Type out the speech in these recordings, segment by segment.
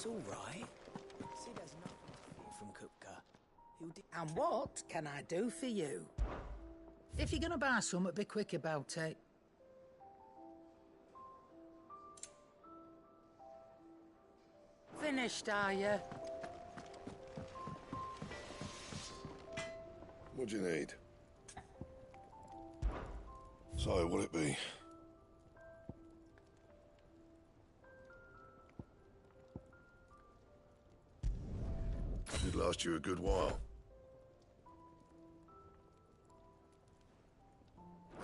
It's all right. Sid has nothing to fear from Kupka. And what can I do for you? If you're gonna buy something, be quick about it. Finished, are you? What do you need? So, what'll it be? Should last you a good while.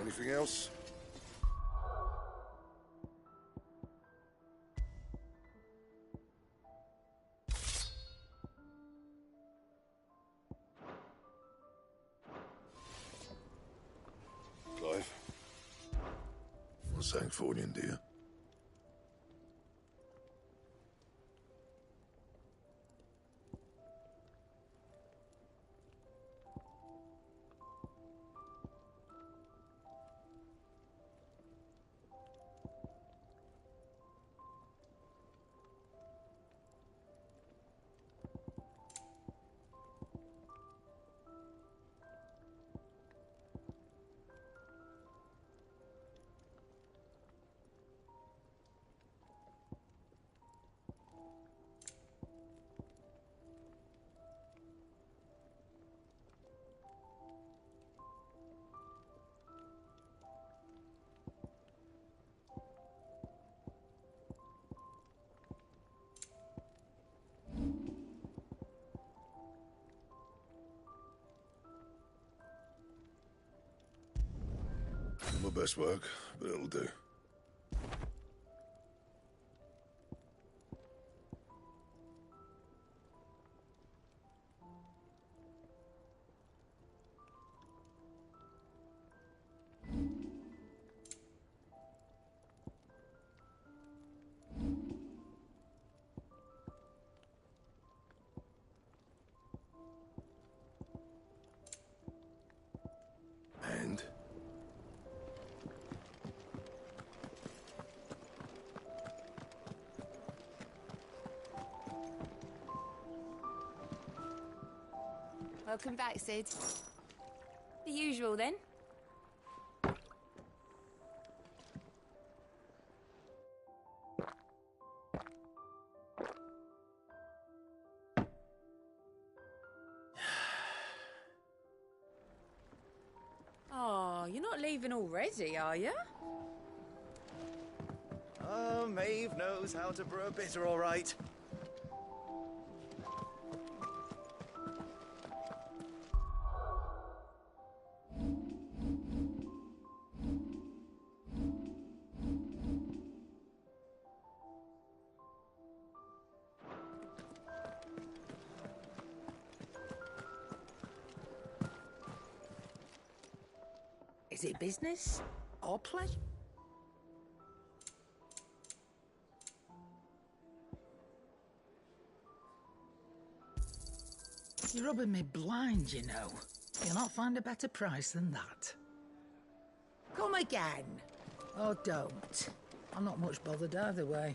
Anything else? Clive? What's saying Fornian, dear? My best work, but it'll do. And? Welcome back, Sid. The usual, then. Oh, you're not leaving already, are you? Oh, Maeve knows how to brew a bitter, all right. Is it business or play? You're rubbing me blind, you know. You'll not find a better price than that. Come again. Or don't. I'm not much bothered either way.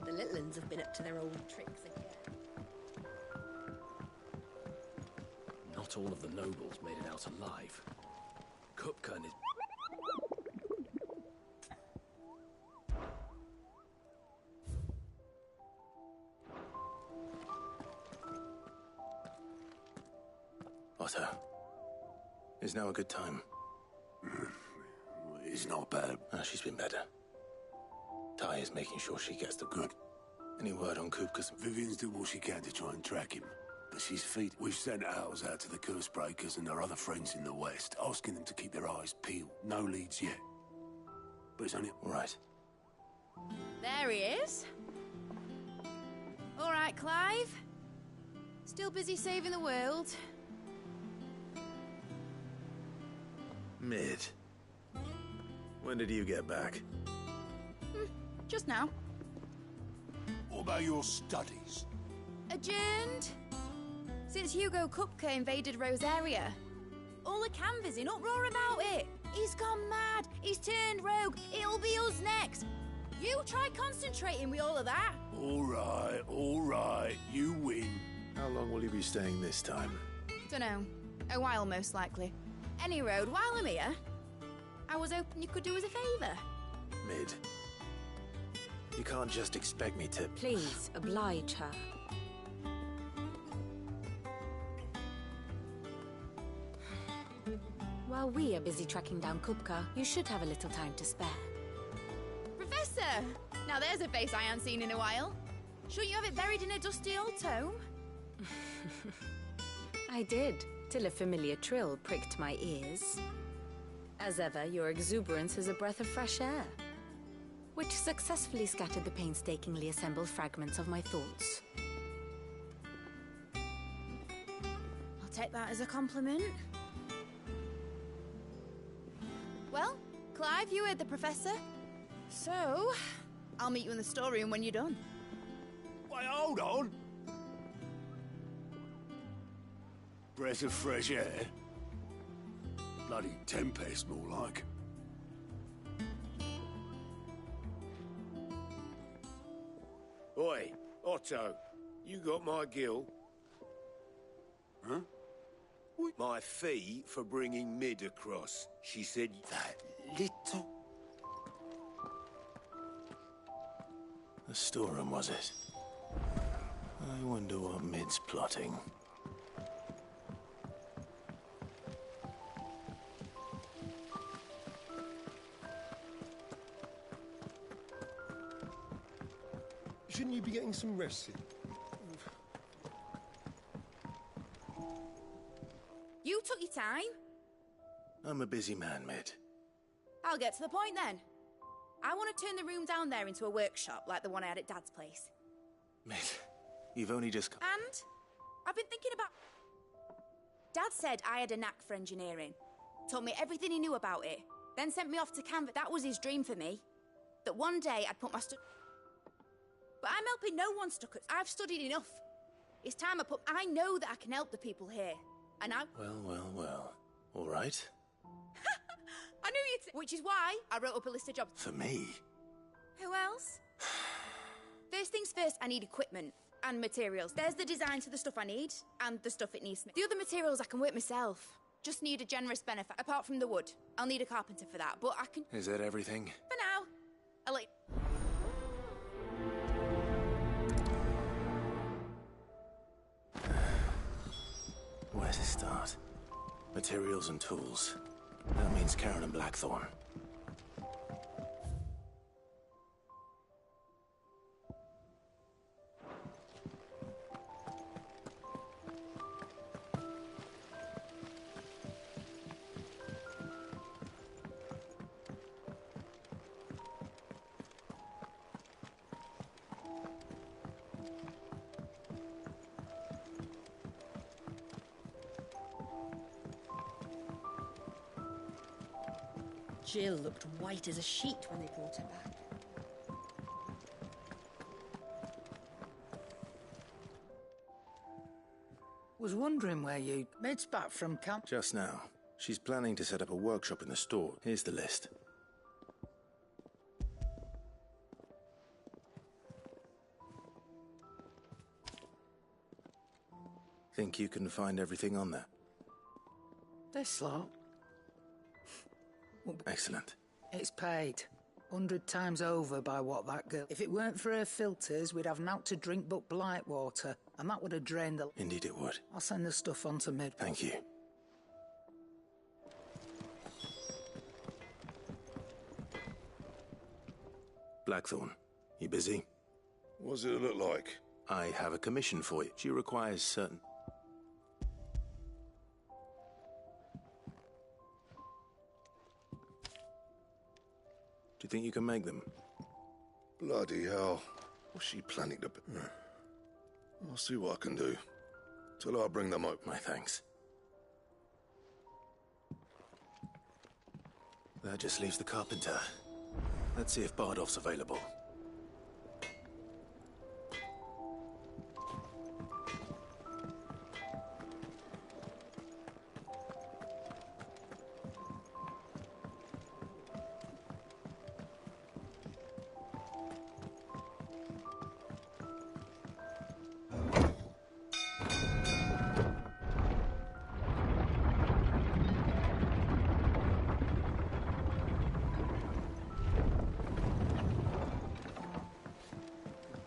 The little uns have been up to their old tricks again. not all of the nobles made it out alive. Kupkan is... Otto, is now a good time? It's not bad. She's been better. Ty is making sure she gets the good. Any word on Kupkas? Vivian's doing what she can to try and track him. But she's feet. We've sent ours out to the curse breakers and their other friends in the west, asking them to keep their eyes peeled. No leads yet. But it's only... All right. There he is. All right, Clive. Still busy saving the world. Mid. When did you get back? Just now. What about your studies? Adjourned. Since Hugo Kupka invaded Rosaria. All the canvass in uproar about it. He's gone mad. He's turned rogue. It'll be us next. You try concentrating with all of that. All right. You win. How long will you be staying this time? Dunno. A while, most likely. Any road, while I'm here, I was hoping you could do us a favour. Mid. You can't just expect me to... Please, oblige her. While we are busy tracking down Kupka, you should have a little time to spare. Professor! Now there's a face I haven't seen in a while. Shouldn't you have it buried in a dusty old tome? I did, till a familiar trill pricked my ears. As ever, your exuberance is a breath of fresh air, which successfully scattered the painstakingly assembled fragments of my thoughts. I'll take that as a compliment. Well, Clive, you heard the professor. So, I'll meet you in the storeroom when you're done. Wait, hold on. Breath of fresh air. Bloody tempest, more like. Oi, Otto, you got my gill? Huh? My fee for bringing Mid across. She said That little... The storeroom, was it? I wonder what Mid's plotting. Shouldn't you be getting some rest soon? You took your time. I'm a busy man, Mid. I'll get to the point then. I want to turn the room down there into a workshop like the one I had at Dad's place. Mid, you've only just... And I've been thinking about... Dad said I had a knack for engineering. Told me everything he knew about it. Then sent me off to Canva. That was his dream for me. That one day I'd put my But I'm helping no one stuck at... I've studied enough. It's time I know that I can help the people here. And I... Well. All right. I knew you'd... Which is why I wrote up a list of jobs. For me? Who else? First things first, I need equipment and materials. There's the design to the stuff I need, and the stuff it needs. The other materials I can work myself. Just need a generous benefit. Apart from the wood. I'll need a carpenter for that, but I can... Is that everything? For now. I'll let... Where to start? Materials and tools. That means Karen and Blackthorn. Jill looked white as a sheet when they brought her back. Was wondering where you... Mid's back from camp. Just now. She's planning to set up a workshop in the store. Here's the list. Think you can find everything on that? This lot. Excellent. It's paid. 100 times over by what that girl... If it weren't for her filters, we'd have naught to drink but blight water, and that would have drained the... Indeed it would. I'll send the stuff on to Mid. Thank you. Blackthorn, you busy? What does it look like? I have a commission for you. She requires certain... Do you think you can make them? Bloody hell. What's she planning to... I'll see what I can do. Till I bring them up. My thanks. That just leaves the carpenter. Let's see if Bardolph's available.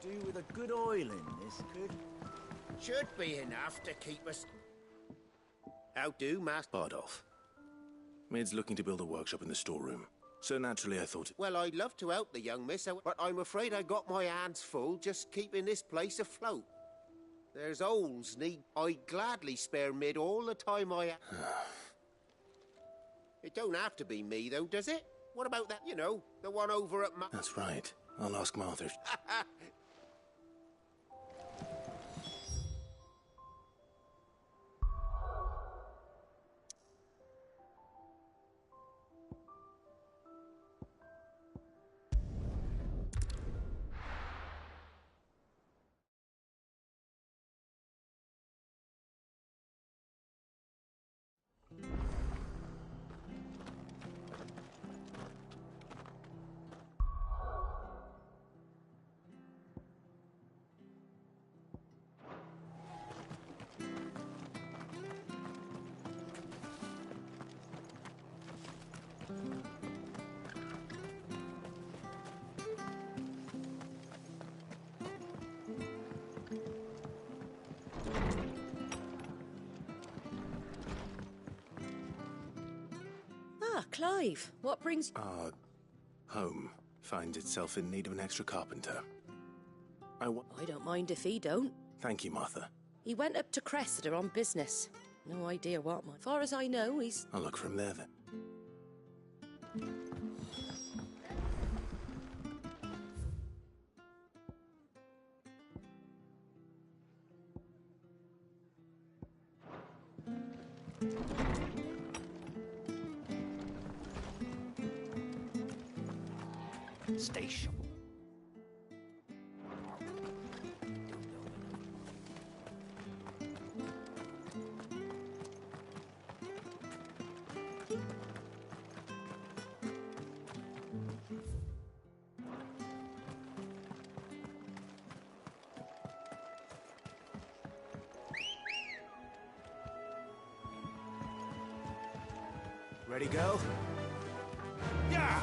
Do with a good oil in this, could? Should be enough to keep us... How do, Master? Bardolph. Mid's looking to build a workshop in the storeroom. So naturally I thought... Well, I'd love to help the young miss, but I'm afraid I got my hands full just keeping this place afloat. There's holes need... I'd gladly spare Mid all the time I... It don't have to be me, though, does it? What about that, you know, the one over at That's right. I'll ask Martha if... Ah, Clive, what brings... Our home finds itself in need of an extra carpenter. I don't mind if he don't. Thank you, Martha. He went up to Cressida on business. No idea what, as far as I know, he's... I'll look for him there, then. Station. Ready, go? Yeah!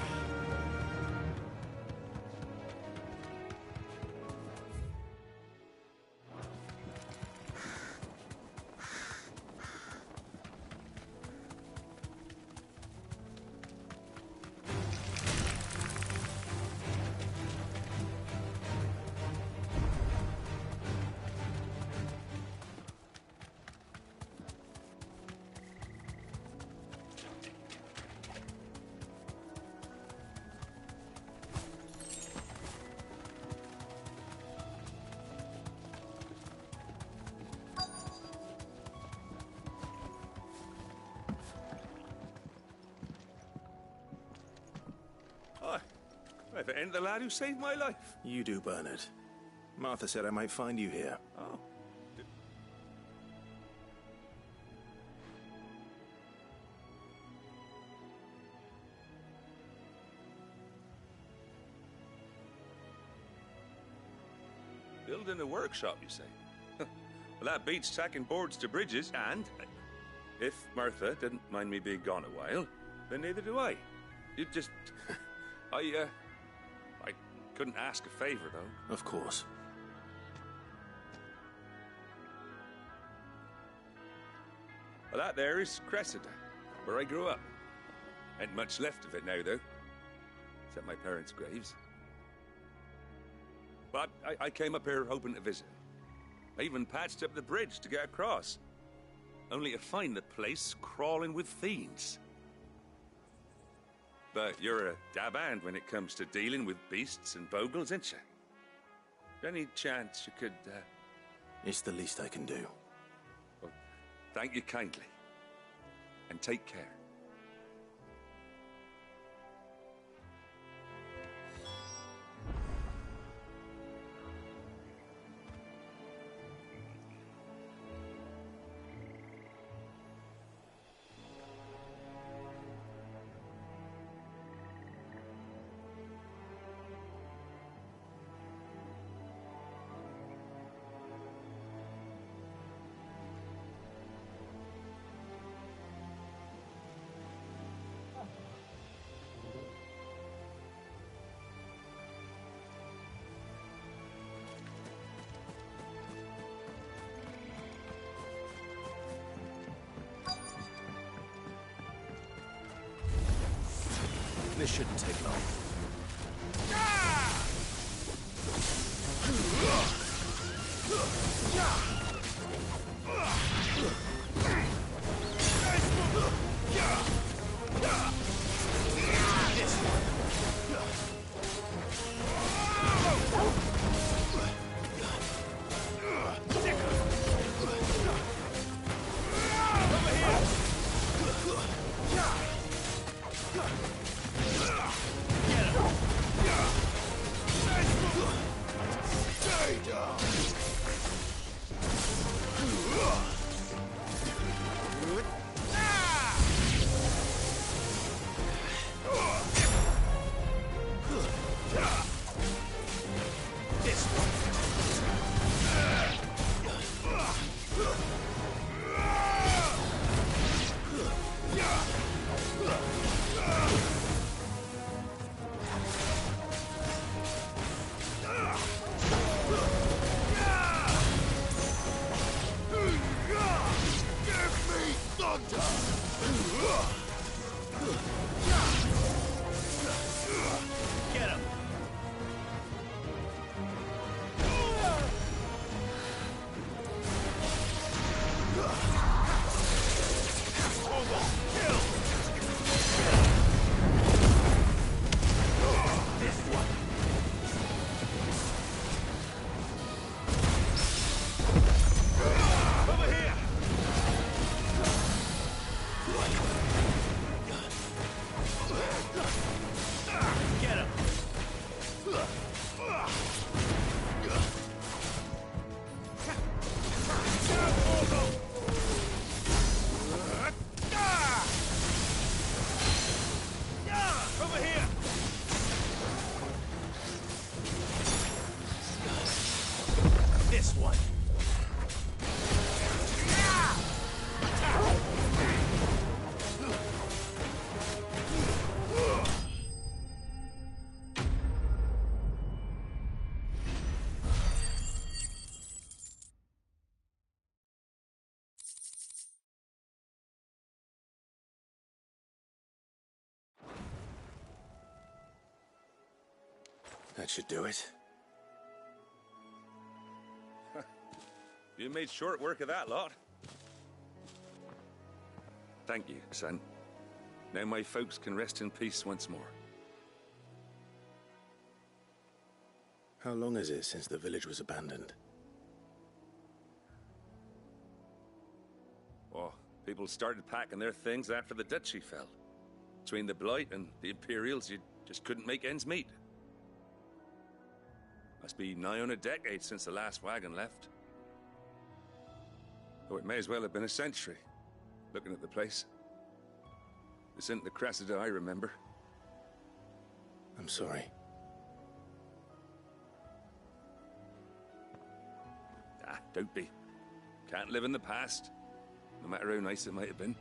If it ain't the lad who saved my life. You do, Bernard. Martha said I might find you here. Oh. Building a workshop, you say? Well, that beats tacking boards to bridges, and If Martha didn't mind me being gone a while, then neither do I. You just... I couldn't ask a favor, though. Of course. Well, that there is Cressida, where I grew up. Ain't much left of it now, though. Except my parents' graves. But I came up here hoping to visit. I even patched up the bridge to get across. Only to find the place crawling with fiends. But you're a dab hand when it comes to dealing with beasts and bogles, ain't you? Any chance you could, It's the least I can do. Well, thank you kindly. And take care. This shouldn't take long. That should do it. You made short work of that lot. Thank you, son. Now my folks can rest in peace once more. How long is it since the village was abandoned? Oh, people started packing their things after the duchy fell. Between the Blight and the Imperials, you just couldn't make ends meet. Must be nigh on a decade since the last wagon left. Oh, it may as well have been a century, looking at the place. This isn't the Cressida I remember. I'm sorry. Ah, don't be. Can't live in the past. no matter how nice it might have been.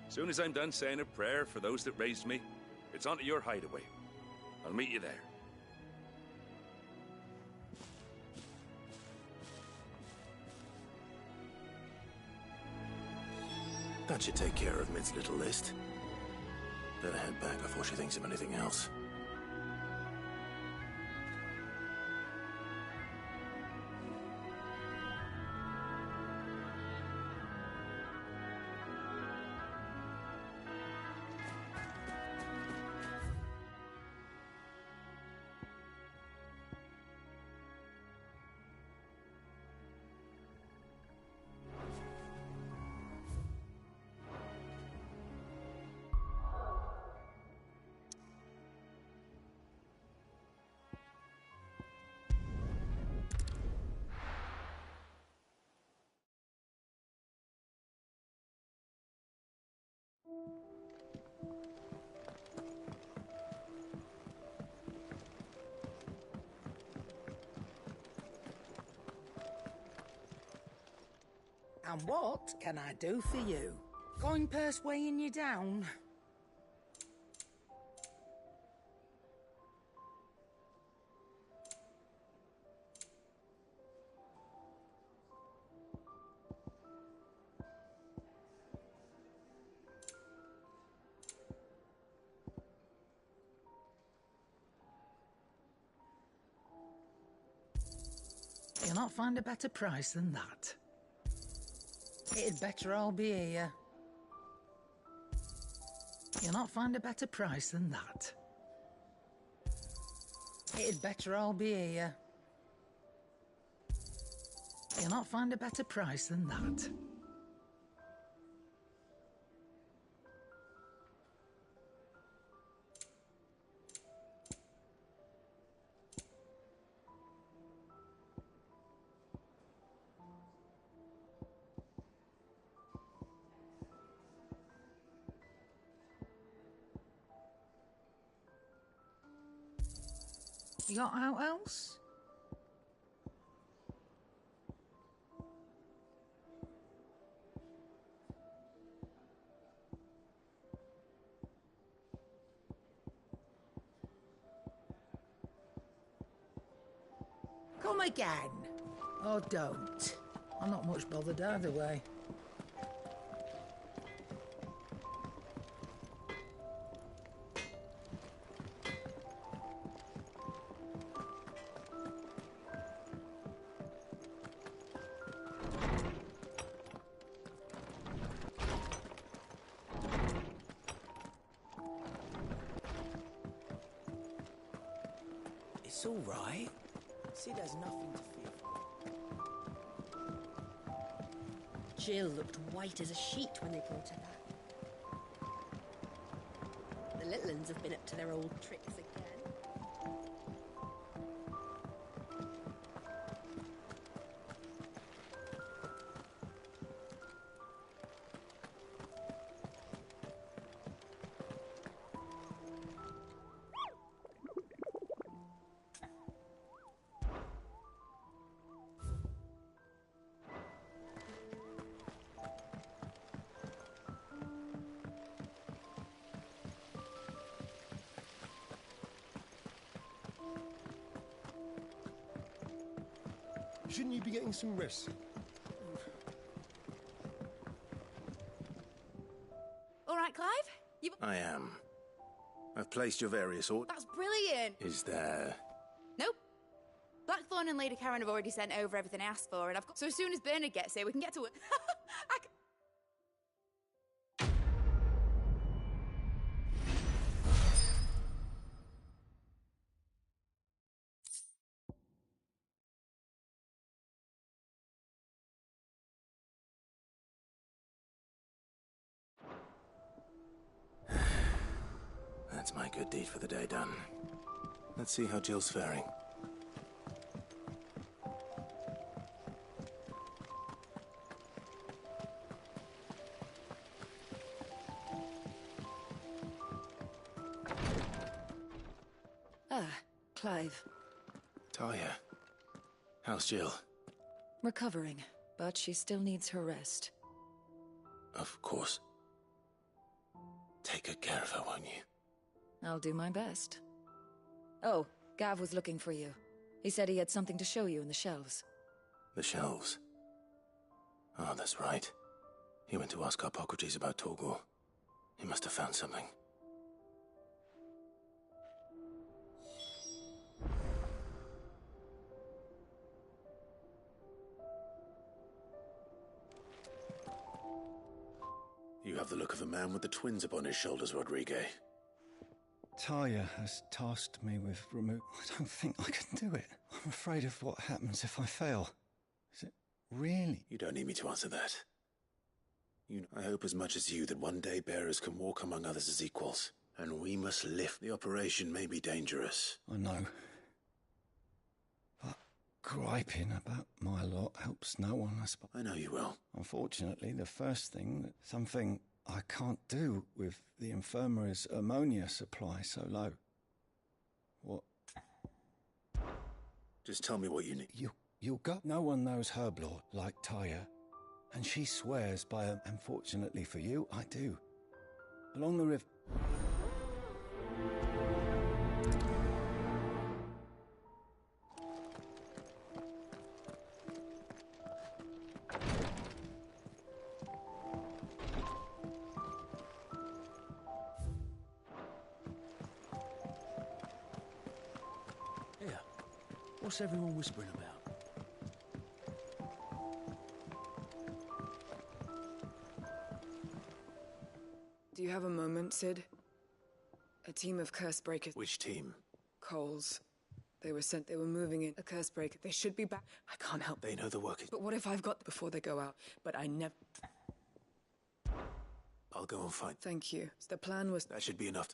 As soon as I'm done saying a prayer for those that raised me, it's on to your hideaway. I'll meet you there. That should take care of Mid's little list. Better head back before she thinks of anything else. And what can I do for you? Coin purse weighing you down? You'll not find a better price than that. It'd better all be here. You'll not find a better price than that. It'd better all be here. You'll not find a better price than that. You got out else? Come again. Or don't. I'm not much bothered either way. It's all right. Sid has nothing to fear from. Jill looked white as a sheet when they brought her back. The little uns have been up to their old tricks again. Shouldn't you be getting some rest? All right, Clive? I am. I've placed your various orders. That's brilliant! Is there... Nope. Blackthorn and Lady Karen have already sent over everything I asked for, and I've got... So as soon as Bernard gets here, we can get to it. That's my good deed for the day done. Let's see how Jill's faring. Ah, Clive. Talia. How's Jill? Recovering, but she still needs her rest. Of course. Take good care of her, won't you? I'll do my best. Oh, Gav was looking for you. He said he had something to show you in the shelves. The shelves? Oh, that's right. He went to ask Harpocrates about Torgor. He must have found something. You have the look of a man with the twins upon his shoulders, Rodrigue. Talia has tasked me with remove. I don't think I can do it. I'm afraid of what happens if I fail. Is it really? You don't need me to answer that. I hope as much as you that one day bearers can walk among others as equals. And we must lift. The operation may be dangerous. I know. But griping about my lot helps no one, I suppose. I know you will. Unfortunately, the first thing, something I can't do with the infirmary's ammonia supply so low. What? Just tell me what you need. You'll go. No one knows Herblore like Taya. And she swears by him. Unfortunately for you, I do. Along the river. Yeah. What's everyone whispering about? Do you have a moment, Sid? A team of Cursebreakers. Which team? Coles. They were moving in. A Cursebreaker. They should be back. I can't help. They know the work is... But what if I've got before they go out? But I never... I'll go and find... Thank you. The plan was... That should be enough.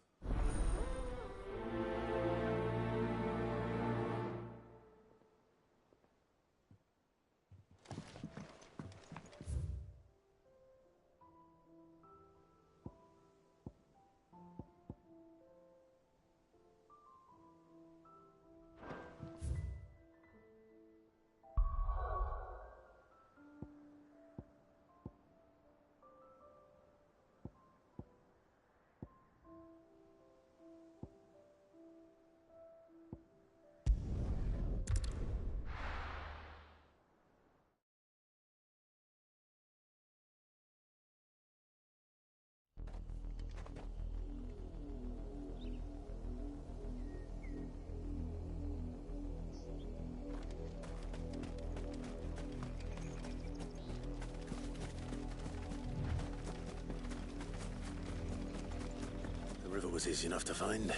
The river was easy enough to find.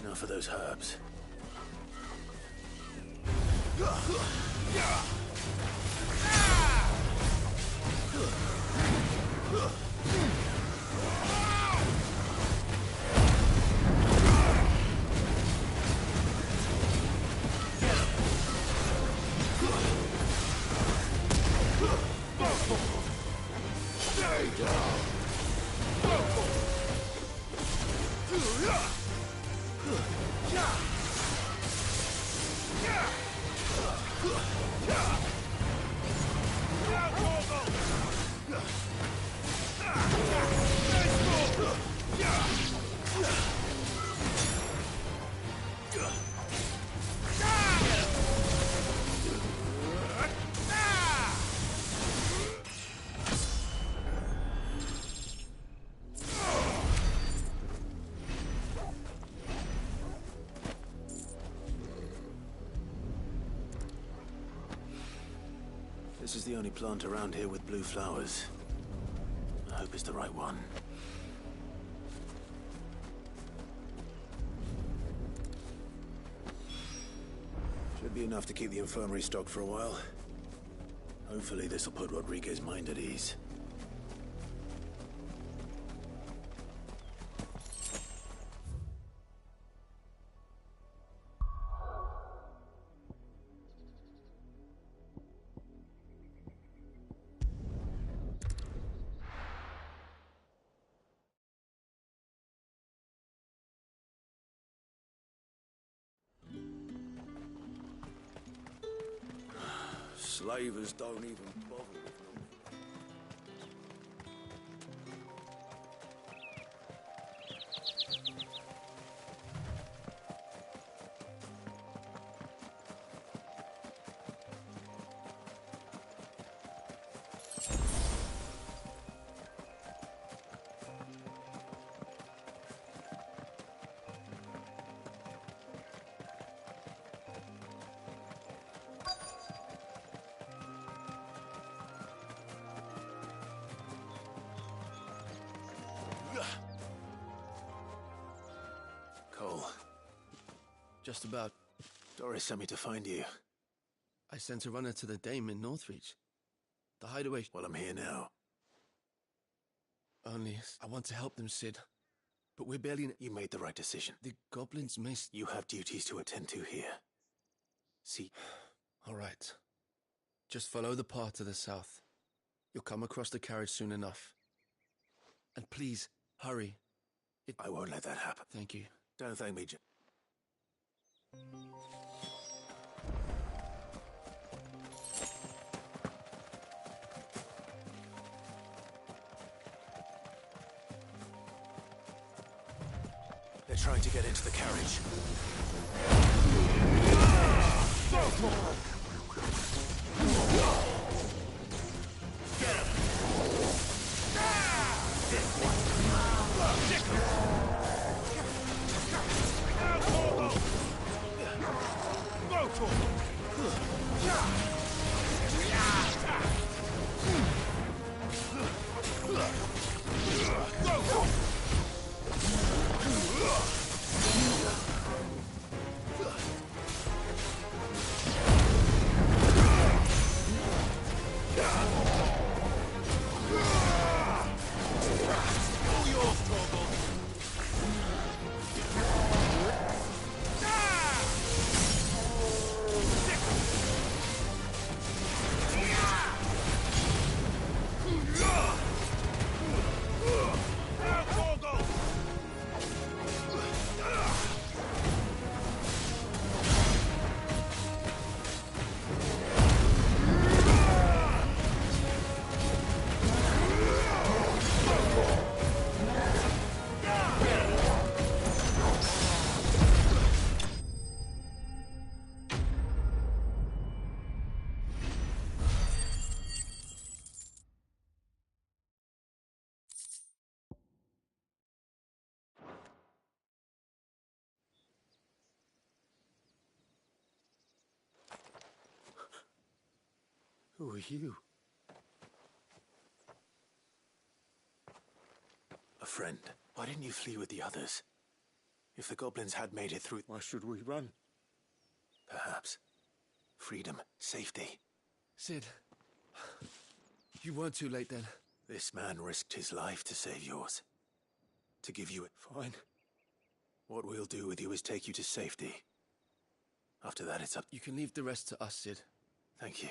Now for those herbs. This is the only plant around here with blue flowers. I hope it's the right one. Should be enough to keep the infirmary stocked for a while. Hopefully this will put Rodriguez's mind at ease. Slavers don't even bother with them. Just about. Doris sent me to find you. I sent a runner to the Dame in Northreach. The hideaway. Well, I'm here now. Only I want to help them, Sid. But we're barely... You made the right decision. The goblins may... You have duties to attend to here. See? All right. Just follow the path to the south. You'll come across the carriage soon enough. And please, hurry. I won't let that happen. Thank you. Don't thank me, They're trying to get into the carriage. Who are you? A friend. Why didn't you flee with the others? If the goblins had made it through... Why should we run? Perhaps. Freedom. Safety. Sid. You weren't too late then. This man risked his life to save yours. To give you it. Fine. What we'll do with you is take you to safety. After that, it's up... You can leave the rest to us, Sid. Thank you.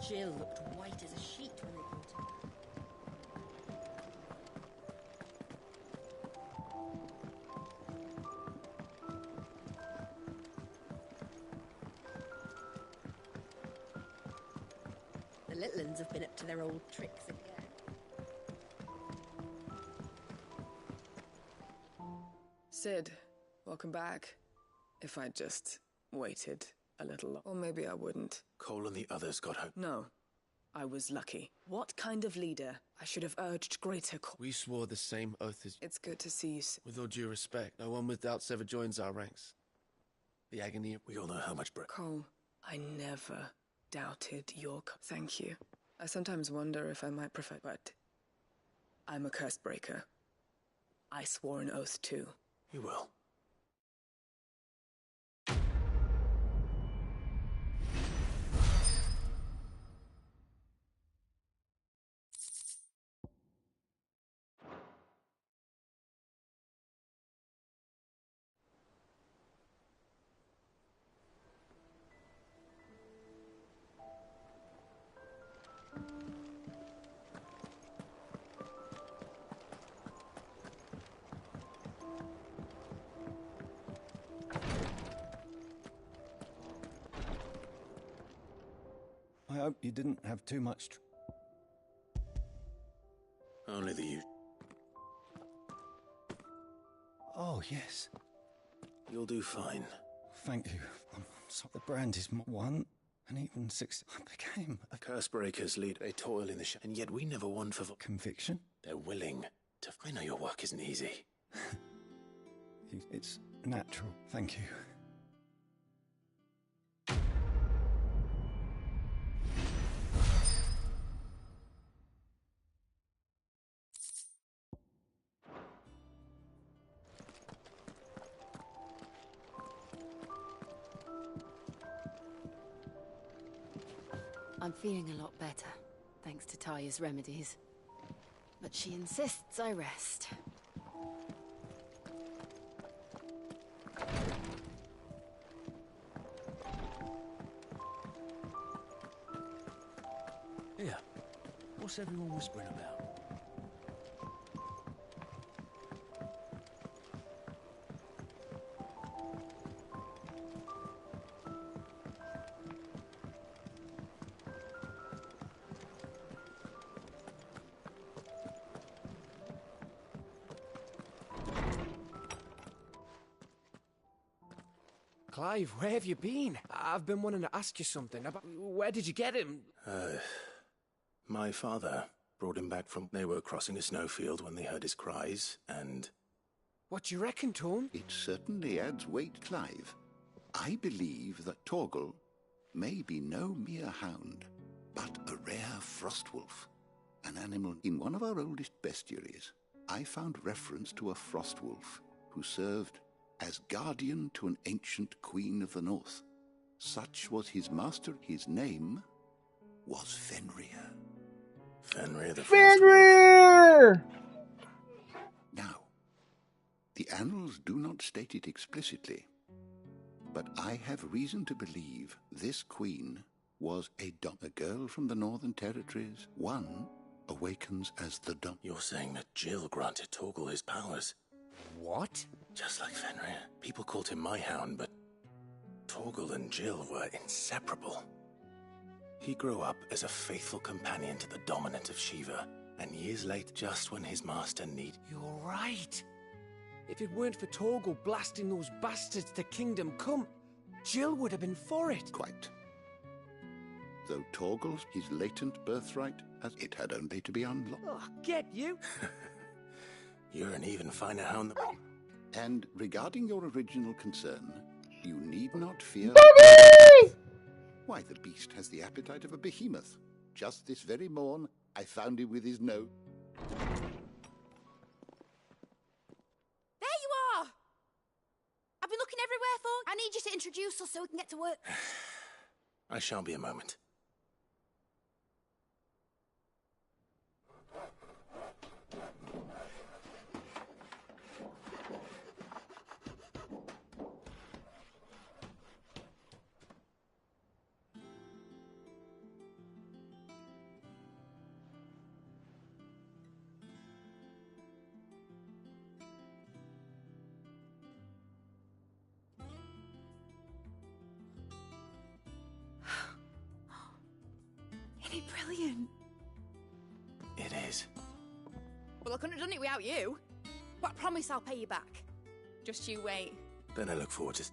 Jill looked white as a sheet when they brought her. The little ones have been up to their old tricks again. Sid, welcome back. If I'd just waited a little, or maybe I wouldn't. Cole and the others got home. No, I was lucky. What kind of leader? I should have urged greater... We swore the same oath as... It's good to see you. With all due respect, no one with doubts ever joins our ranks. The agony... We all know how much... Cole, I never doubted your... Thank you. I sometimes wonder if I might prefer... But I'm a curse breaker. I swore an oath too. You will. hope you didn't have too much. Only the you. Oh, yes. You'll do fine. Thank you. I'm sorry. The brand is one, and even 6. I became a Cursebreakers lead. They toil in the and yet we never won for conviction. They're willing to. I know your work isn't easy. It's natural. Thank you. I'm feeling a lot better, thanks to Taya's remedies. But she insists I rest. Here, what's everyone whispering about? Clive, where have you been? I've been wanting to ask you something about... Where did you get him? My father brought him back from... They were crossing a snowfield when they heard his cries, and... What do you reckon, Tom? It certainly adds weight, Clive. I believe that Torgal may be no mere hound, but a rare frostwolf. An animal in one of our oldest bestiaries. I found reference to a frostwolf who served as guardian to an ancient queen of the north. Such was his master. His name was Fenrir. Fenrir the Fenrir! Now, the annals do not state it explicitly, but I have reason to believe this queen was a girl from the Northern Territories. One awakens as the Dom. You're saying that Jill granted Torgal his powers? What? Just like Fenrir. People called him my hound, but Torgal and Jill were inseparable. He grew up as a faithful companion to the dominant of Shiva, and years later, just when his master needed... You're right. If it weren't for Torgal blasting those bastards to Kingdom Come, Jill would have been for it. Quite. Though Torgal's his latent birthright, as it had only to be unlocked. Oh, get you! You're an even finer hound than... And regarding your original concern, you need not fear... Why, the beast has the appetite of a behemoth. Just this very morn, I found him with his nose. There you are! I've been looking everywhere for... I need you to introduce us so we can get to work. I shan't be a moment. Isn't it brilliant? It is. Well, I couldn't have done it without you. But I promise I'll pay you back. Just you wait. Then I look forward to...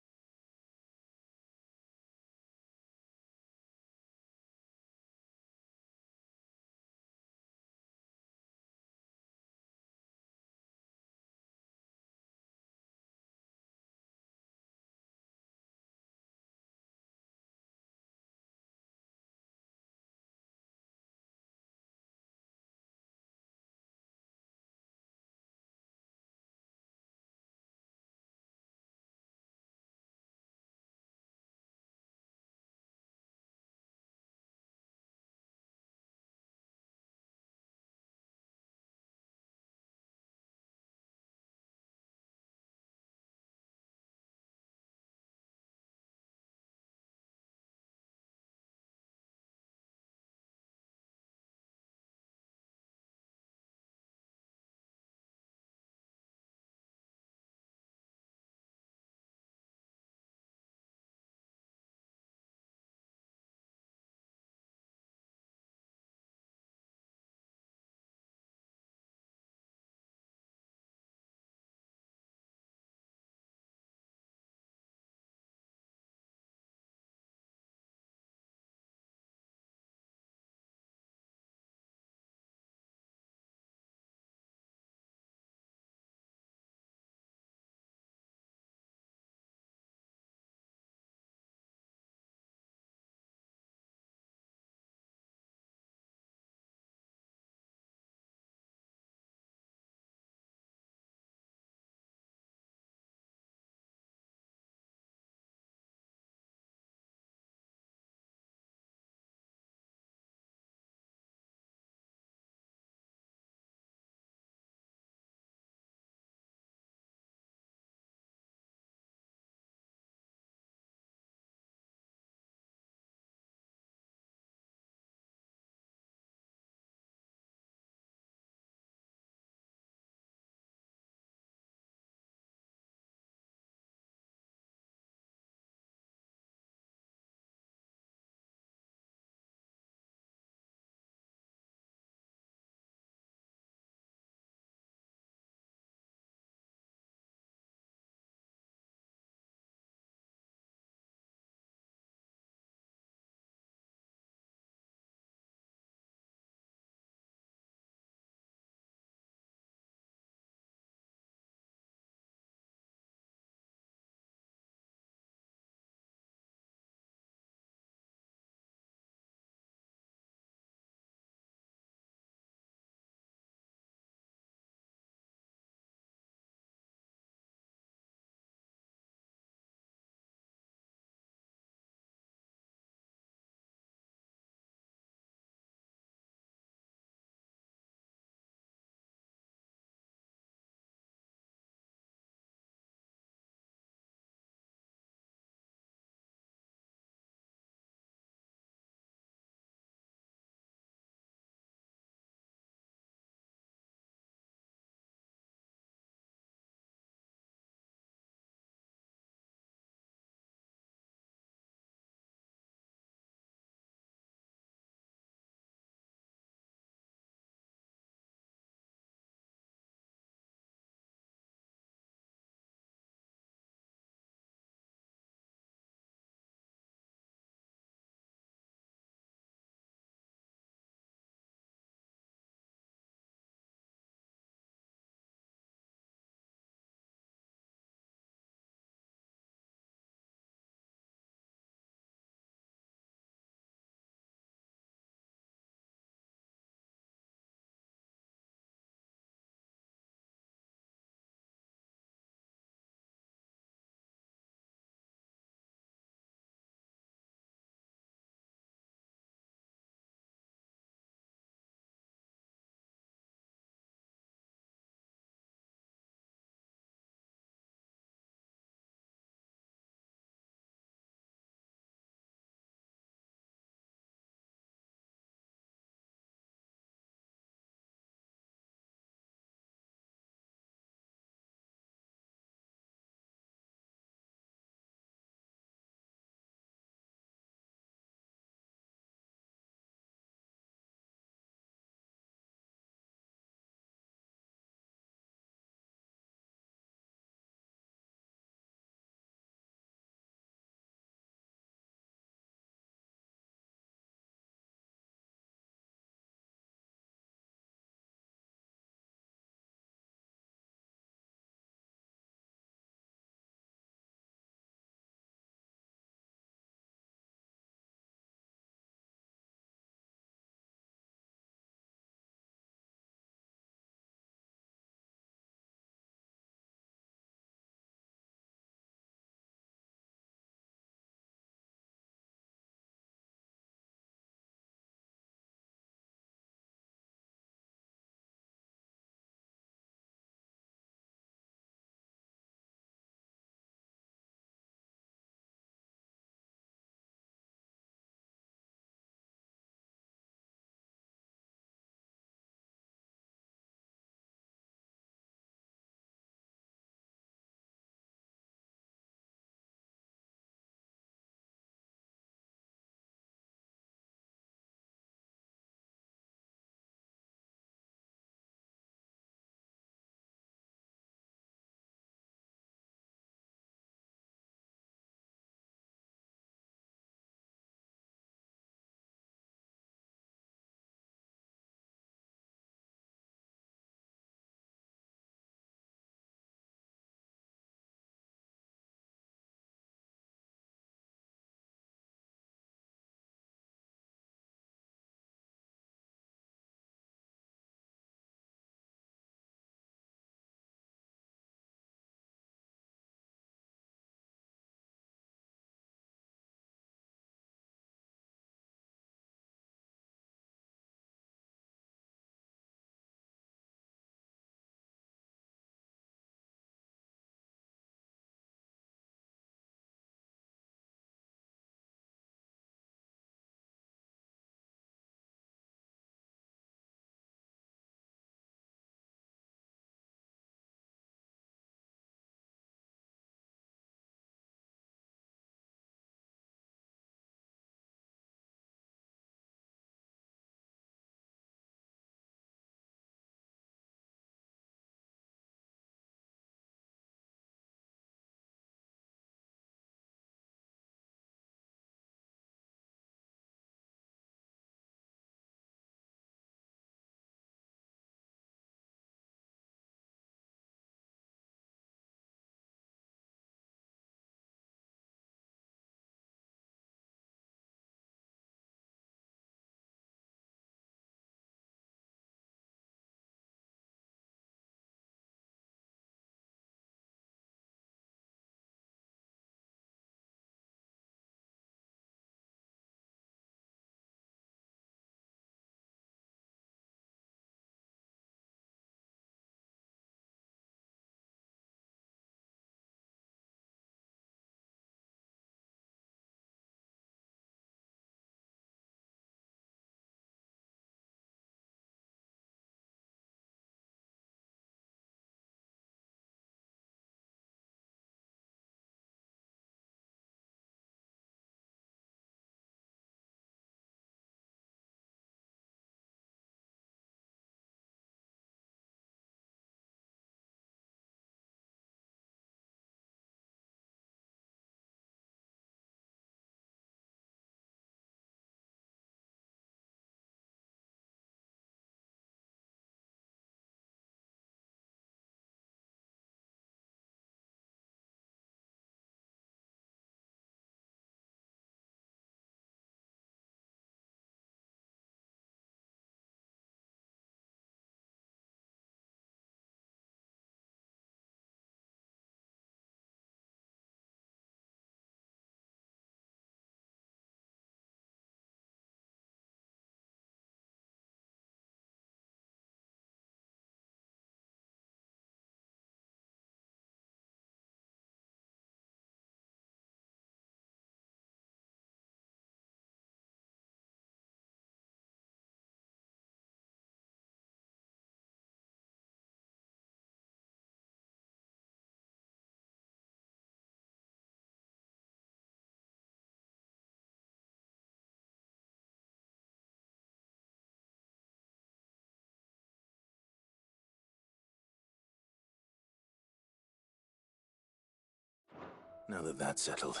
Now that that's settled,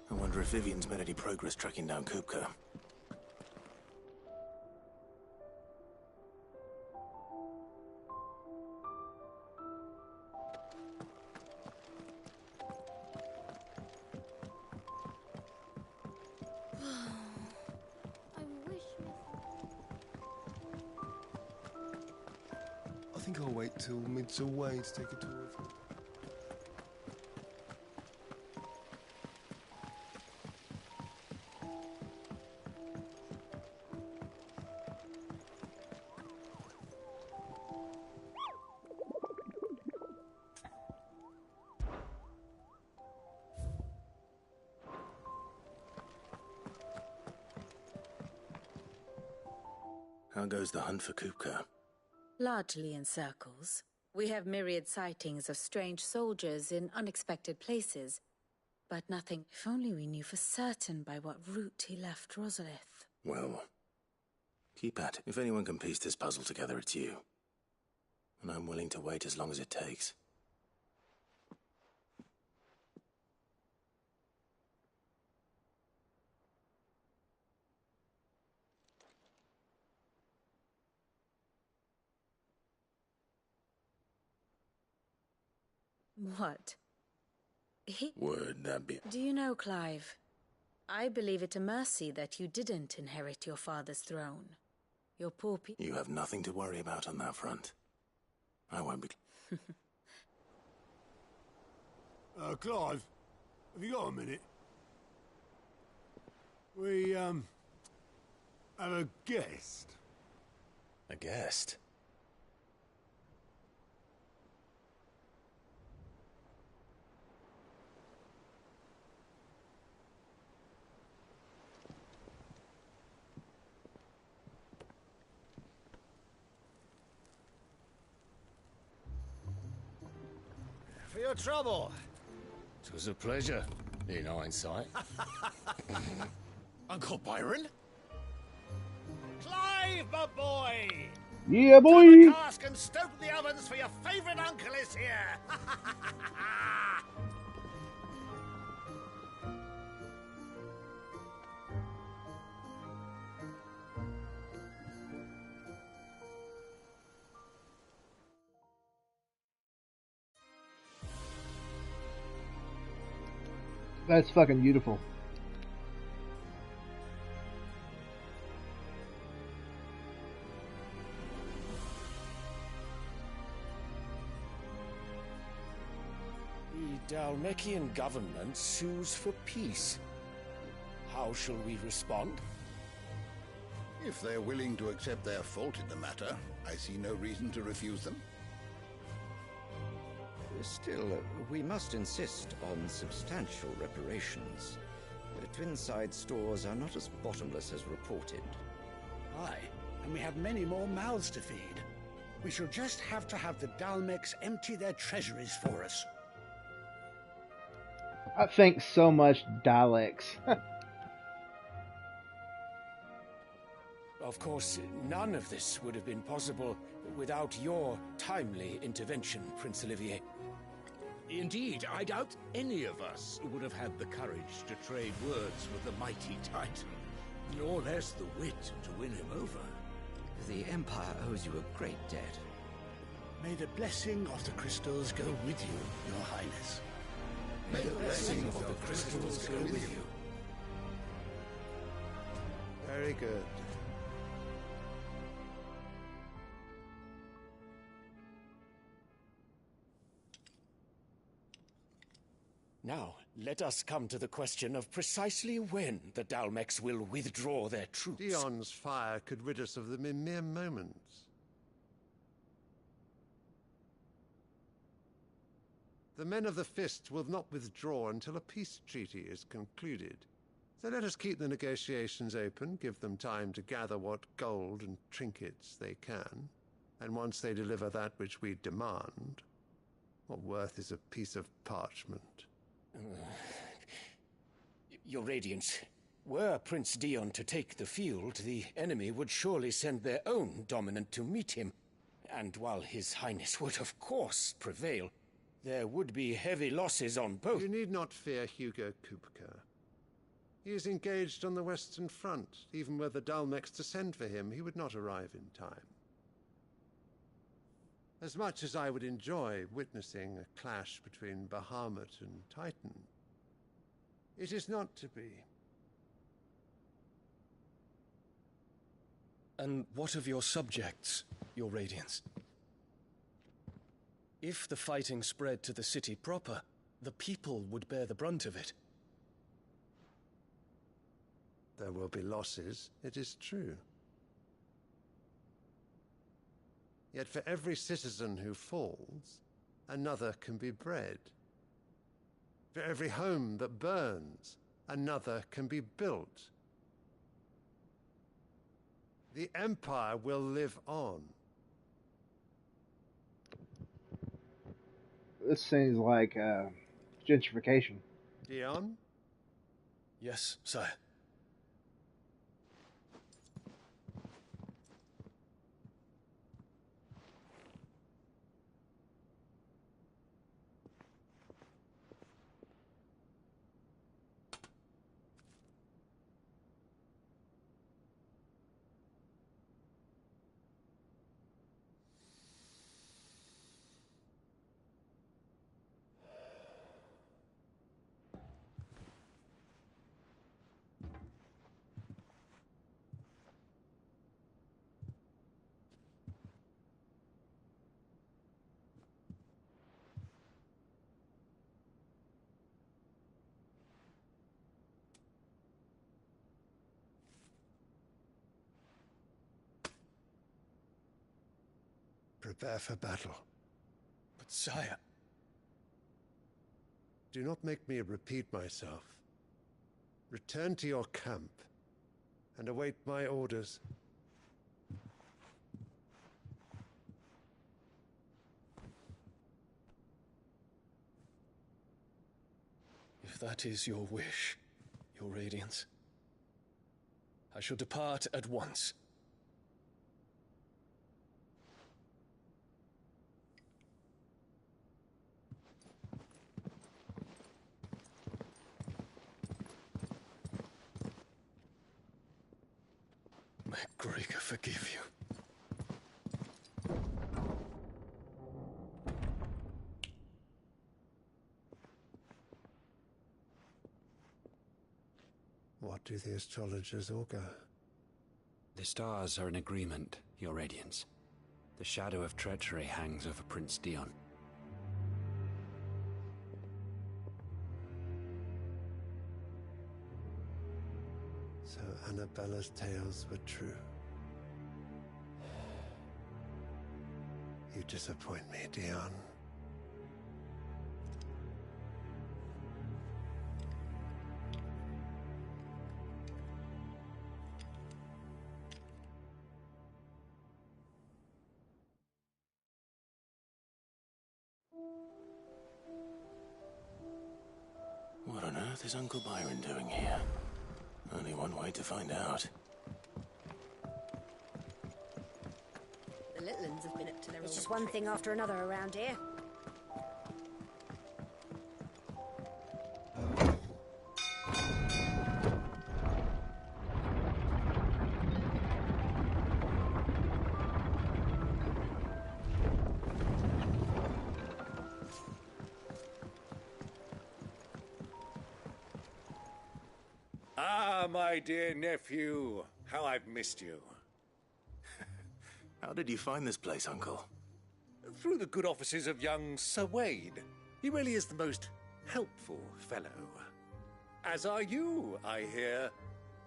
I wonder if Vivian's made any progress tracking down Kupka. I think I'll wait till Mid's away to take a tour of him. How goes the hunt for Kupka? Largely in circles. We have myriad sightings of strange soldiers in unexpected places, but nothing. If only we knew for certain by what route he left Rosalith. Well, keep at it. If anyone can piece this puzzle together, it's you. And I'm willing to wait as long as it takes. What? Word that be. Do you know, Clive? I believe it a mercy that you didn't inherit your father's throne. Your poor You have nothing to worry about on that front. I won't be... Clive, have you got a minute? We, have a guest. A guest? For your trouble. It was a pleasure, in hindsight. Uncle Byron? Clive, my boy! Yeah, boy! The cask and stoke the ovens for your favourite uncle is here! That's fucking beautiful. The Dalmekian government sues for peace. How shall we respond? If they're willing to accept their fault in the matter, I see no reason to refuse them. Still, we must insist on substantial reparations. Twinside stores are not as bottomless as reported. Aye, and we have many more mouths to feed. We shall just have to have the Dalmecs empty their treasuries for us. Thanks so much, Daleks. Of course, none of this would have been possible without your timely intervention, Prince Olivier. Indeed, I doubt any of us would have had the courage to trade words with the mighty Titan, nor less the wit to win him over. The Empire owes you a great debt. May the blessing of the crystals go with you, Your Highness. May the blessing of the crystals go with you. Very good. Now, let us come to the question of precisely when the Dalmecs will withdraw their troops. Dion's fire could rid us of them in mere moments. The men of the Fist will not withdraw until a peace treaty is concluded. So let us keep the negotiations open, give them time to gather what gold and trinkets they can, and once they deliver that which we demand, what worth is a piece of parchment? Your Radiance, were Prince Dion to take the field, the enemy would surely send their own dominant to meet him. And while His Highness would of course prevail, There would be heavy losses on both. You need not fear Hugo Kupka. He is engaged on the Western Front. Even were the Dalmex to send for him, he would not arrive in time. As much as I would enjoy witnessing a clash between Bahamut and Titan, it is not to be. And what of your subjects, Your Radiance? If the fighting spread to the city proper, the people would bear the brunt of it. There will be losses, it is true. Yet for every citizen who falls, another can be bred. For every home that burns, another can be built. The Empire will live on. This seems like gentrification. Dion? Yes, sire. Prepare for battle. But sire... Do not make me repeat myself. Return to your camp and await my orders. If that is your wish, Your Radiance, I shall depart at once. May Gregor forgive you. What do the astrologers augur? The stars are in agreement, Your Radiance. The shadow of treachery hangs over Prince Dion. So Annabella's tales were true. You disappoint me, Dion. What on earth is Uncle Byron doing here? Only one way to find out. The little ones have been up to their It's just one thing after another around here. Ah, my dear nephew, how I've missed you. How did you find this place, Uncle? Through the good offices of young Sir Wade. He really is the most helpful fellow. As are you, I hear.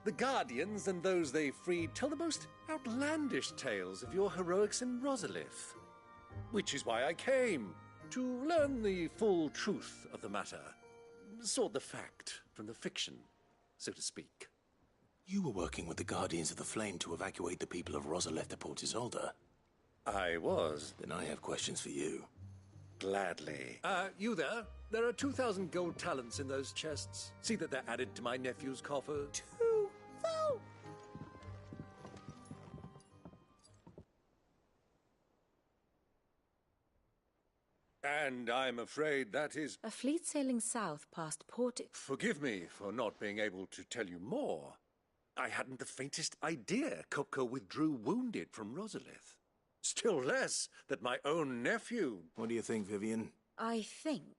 The Guardians and those they freed tell the most outlandish tales of your heroics in Rosalith. Which is why I came, to learn the full truth of the matter. Sort the fact from the fiction, so to speak. You were working with the Guardians of the Flame to evacuate the people of Rosalith to Port Isolde. I was. Then I have questions for you. Gladly. You there? There are 2,000 gold talents in those chests. See that they're added to my nephew's coffer. 2,000! And I'm afraid that is... A fleet sailing south past Port... Forgive me for not being able to tell you more. I hadn't the faintest idea Kupka withdrew wounded from Rosalith. Still less that my own nephew... What do you think, Vivian? I think,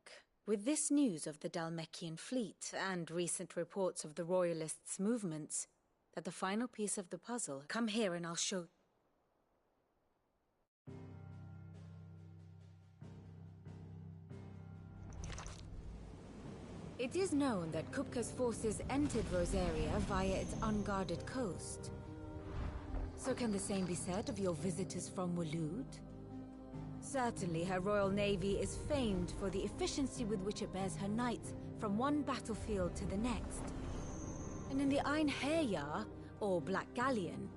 with this news of the Dhalmekian fleet and recent reports of the Royalists' movements, that the final piece of the puzzle... Come here and I'll show... It is known that Kupka's forces entered Rosaria via its unguarded coast. So can the same be said of your visitors from Waloed? Certainly her Royal Navy is famed for the efficiency with which it bears her knights from one battlefield to the next. And in the Einherjar, or Black Galleon,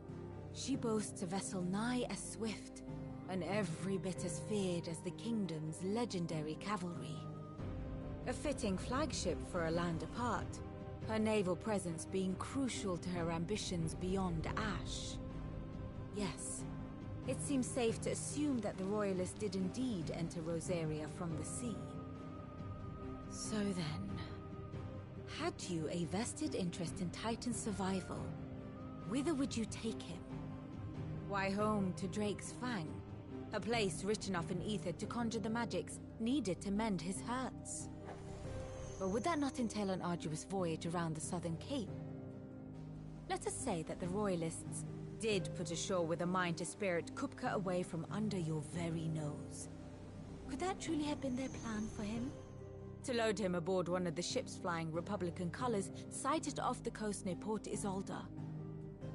she boasts a vessel nigh as swift, and every bit as feared as the kingdom's legendary cavalry. A fitting flagship for a land apart, her naval presence being crucial to her ambitions beyond Ash. Yes, it seems safe to assume that the Royalists did indeed enter Rosaria from the sea. So then, had you a vested interest in Titan's survival, whither would you take him? Why, home to Drake's Fang, a place rich enough in ether to conjure the magics needed to mend his hurts. But would that not entail an arduous voyage around the southern cape? Let us say that the Royalists did put ashore with a mind to spirit Kupka away from under your very nose. Could that truly have been their plan for him? To load him aboard one of the ships flying Republican colors sighted off the coast near Port Isolde.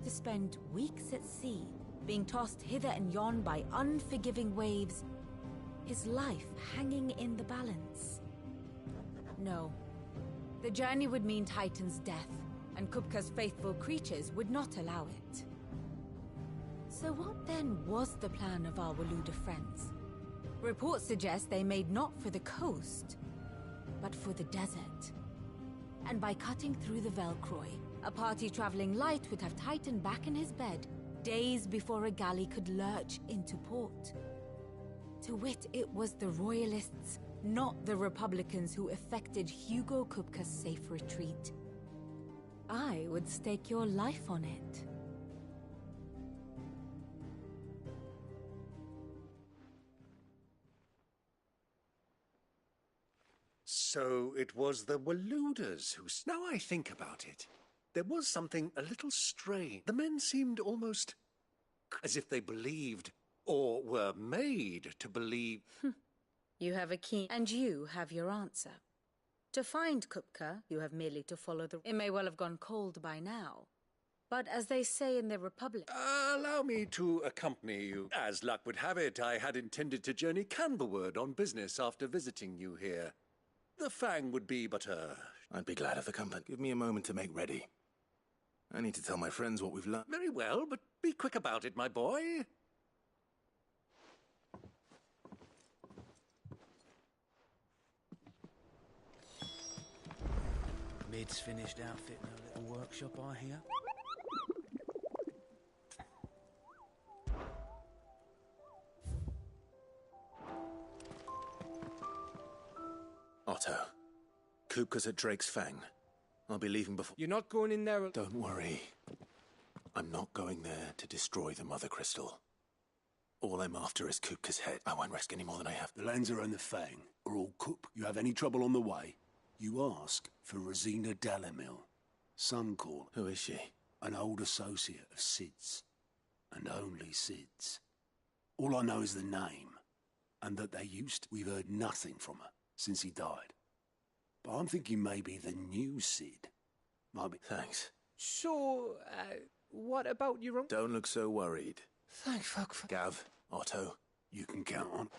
To spend weeks at sea, being tossed hither and yon by unforgiving waves, his life hanging in the balance. No. The journey would mean Titan's death, and Kupka's faithful creatures would not allow it. So what then was the plan of our Waluda friends? Reports suggest they made not for the coast, but for the desert. And by cutting through the Velcroy, a party traveling light would have Titan back in his bed days before a galley could lurch into port. To wit, it was the Royalists, not the Republicans, who effected Hugo Kupka's safe retreat. I would stake your life on it. So it was the Waluders who... Now I think about it, there was something a little strange. The men seemed almost as if they believed, or were made to believe... You have a key, and you have your answer. To find Kupka, you have merely to follow the... It may well have gone cold by now. But as they say in the Republic... Allow me to accompany you. As luck would have it, I had intended to journey Canberward on business after visiting you here. The Fang would be but a... I'd be glad of the company. Give me a moment to make ready. I need to tell my friends what we've learned. Very well, but be quick about it, my boy. Mid's finished outfitting a little workshop, I hear. Otto, Kupka's at Drake's Fang. I'll be leaving before... You're not going in there... Don't worry. I'm not going there to destroy the Mother Crystal. All I'm after is Kupka's head. I won't risk any more than I have. The Lanza and the Fang are all Kup. You have any trouble on the way, you ask for Rosina Dalamil. Some call... Who is she? An old associate of Sid's. And only Sid's. All I know is the name. And that they used... We've heard nothing from her since he died. But I'm thinking maybe the new Sid might be... Thanks. So, what about your own... Don't look so worried. Thank fuck for... Gav, Otto, you can count on...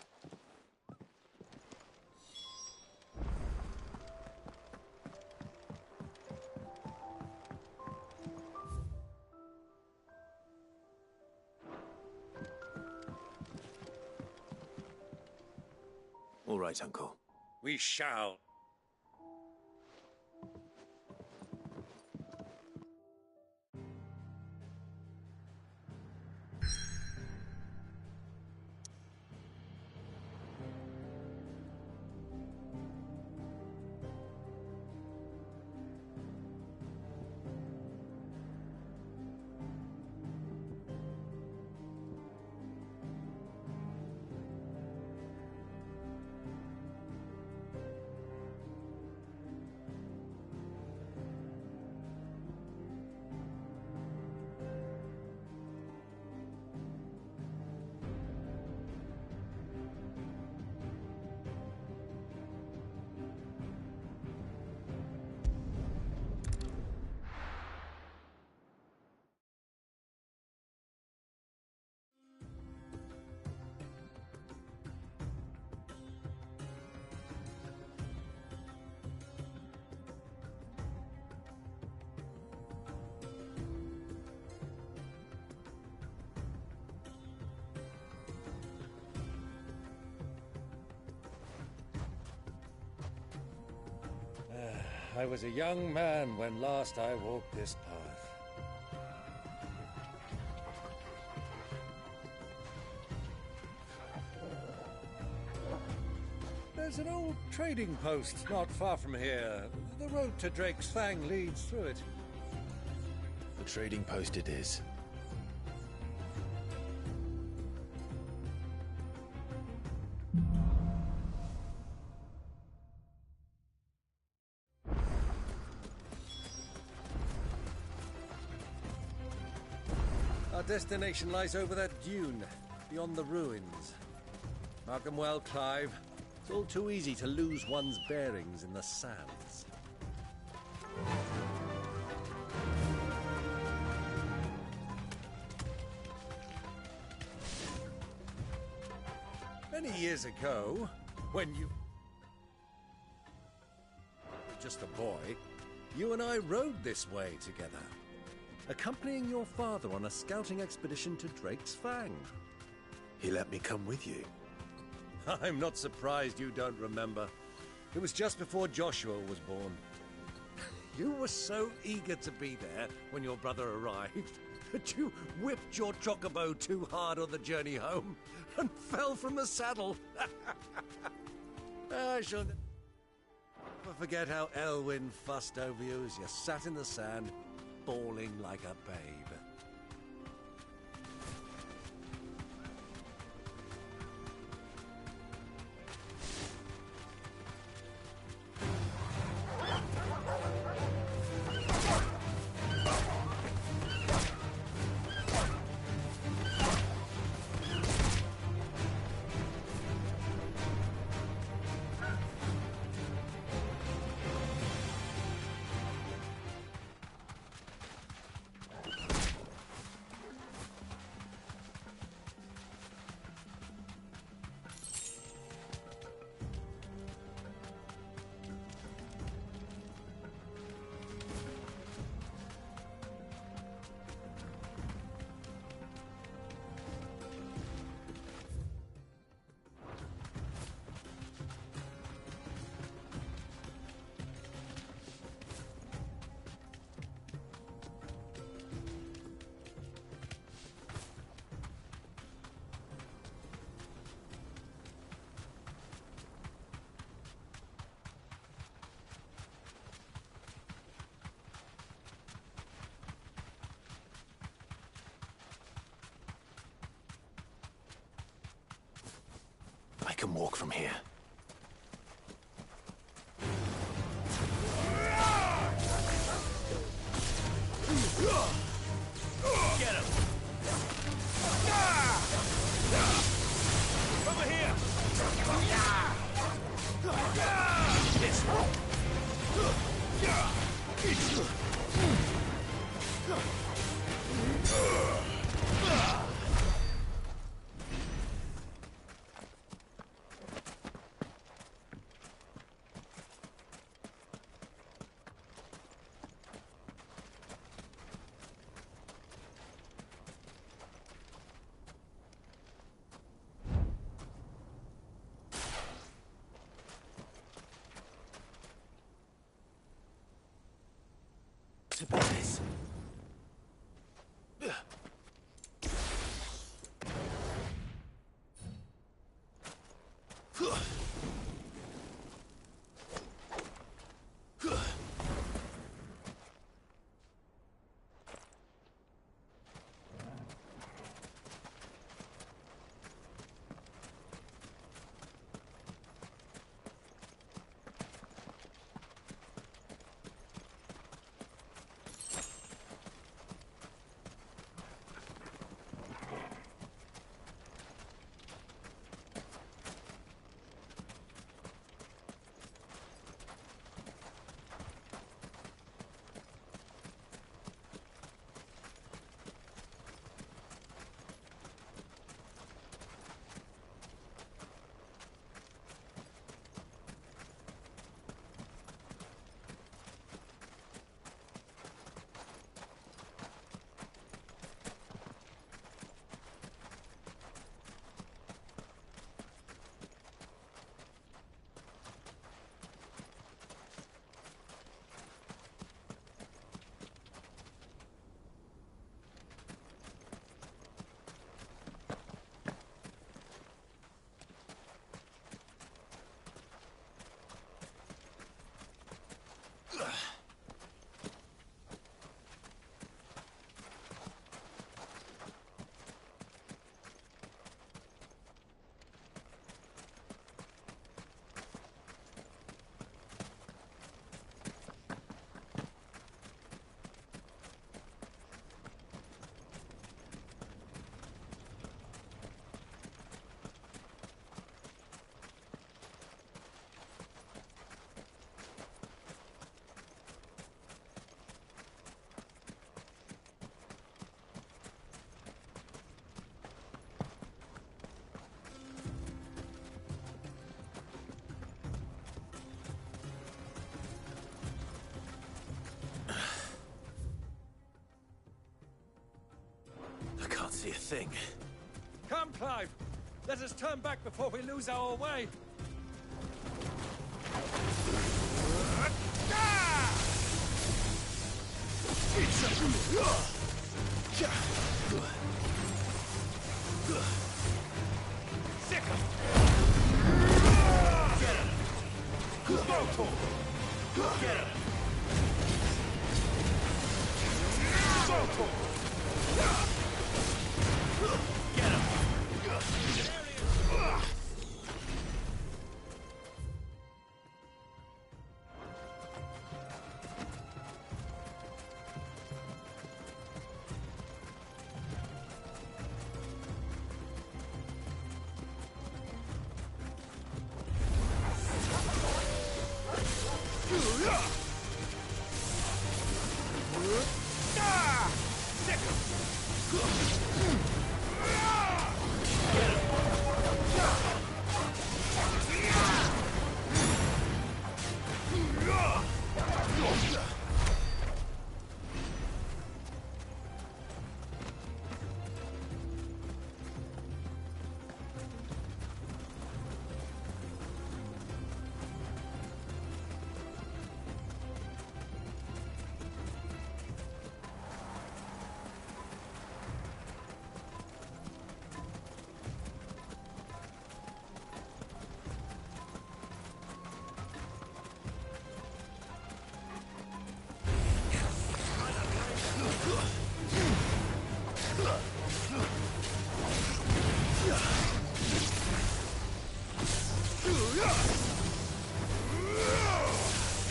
All right, Uncle. We shall. I was a young man when last I walked this path. There's an old trading post not far from here. The road to Drake's Fang leads through it. The trading post it is. Our destination lies over that dune, beyond the ruins. Mark 'em well, Clive. It's all too easy to lose one's bearings in the sands. Many years ago, when you were just a boy, you and I rode this way together, accompanying your father on a scouting expedition to Drake's Fang. He let me come with you. I'm not surprised you don't remember. It was just before Joshua was born. You were so eager to be there when your brother arrived that you whipped your chocobo too hard on the journey home and fell from the saddle. I shall never forget how Elwyn fussed over you as you sat in the sand, bawling like a babe. I can walk from here. Get him! Over here! This thing. Come, Clive! Let us turn back before we lose our way! Sick him! Get him! Voltor! Get him! Voltor! Get him!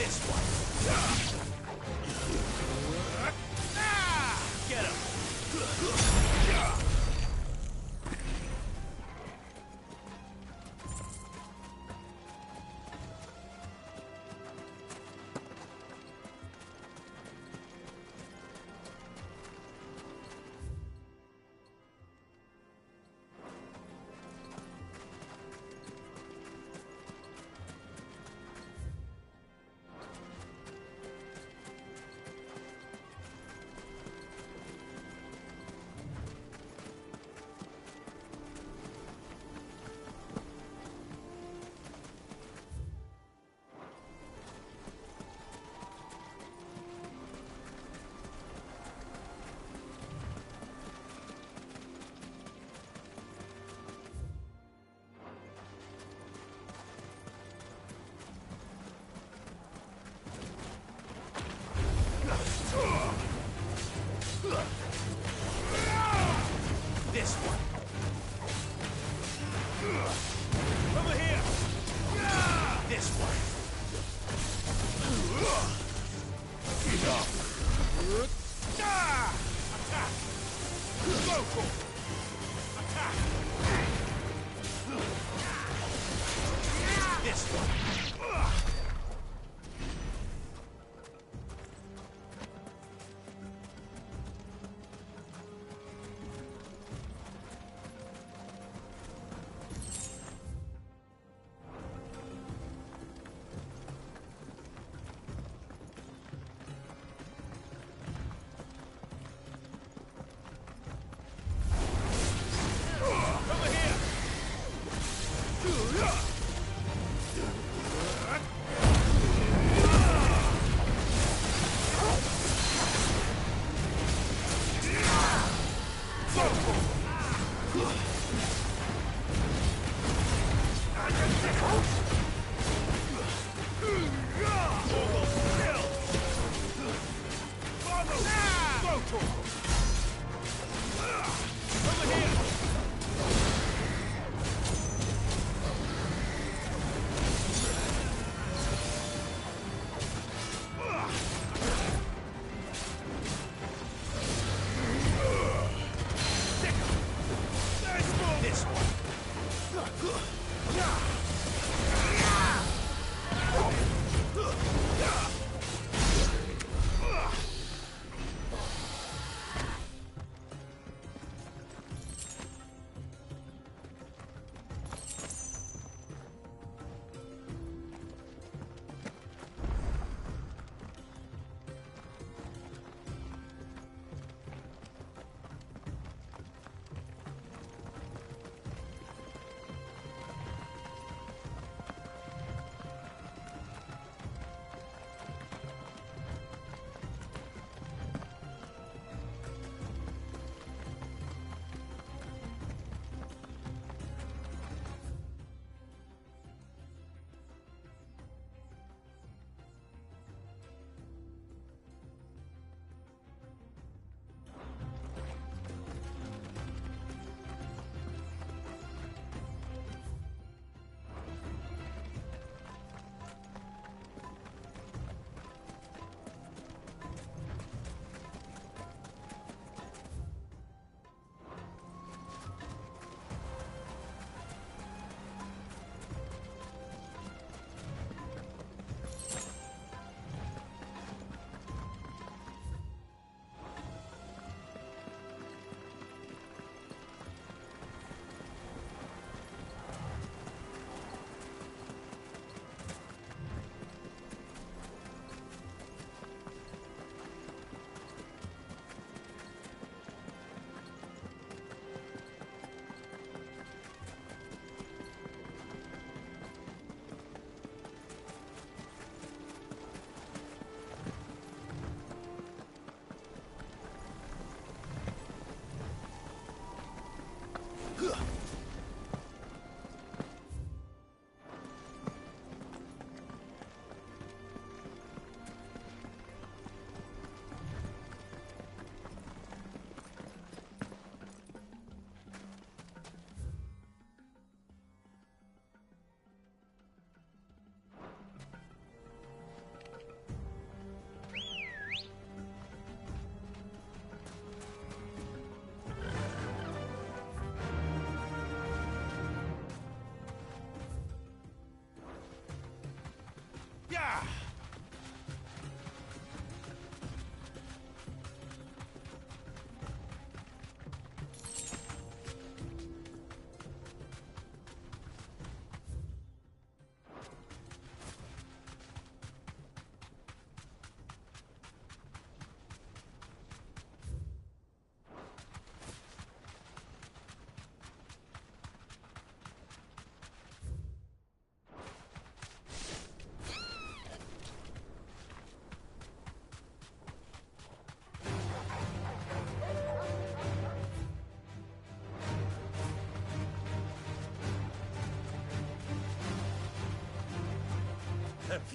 This one. Get him.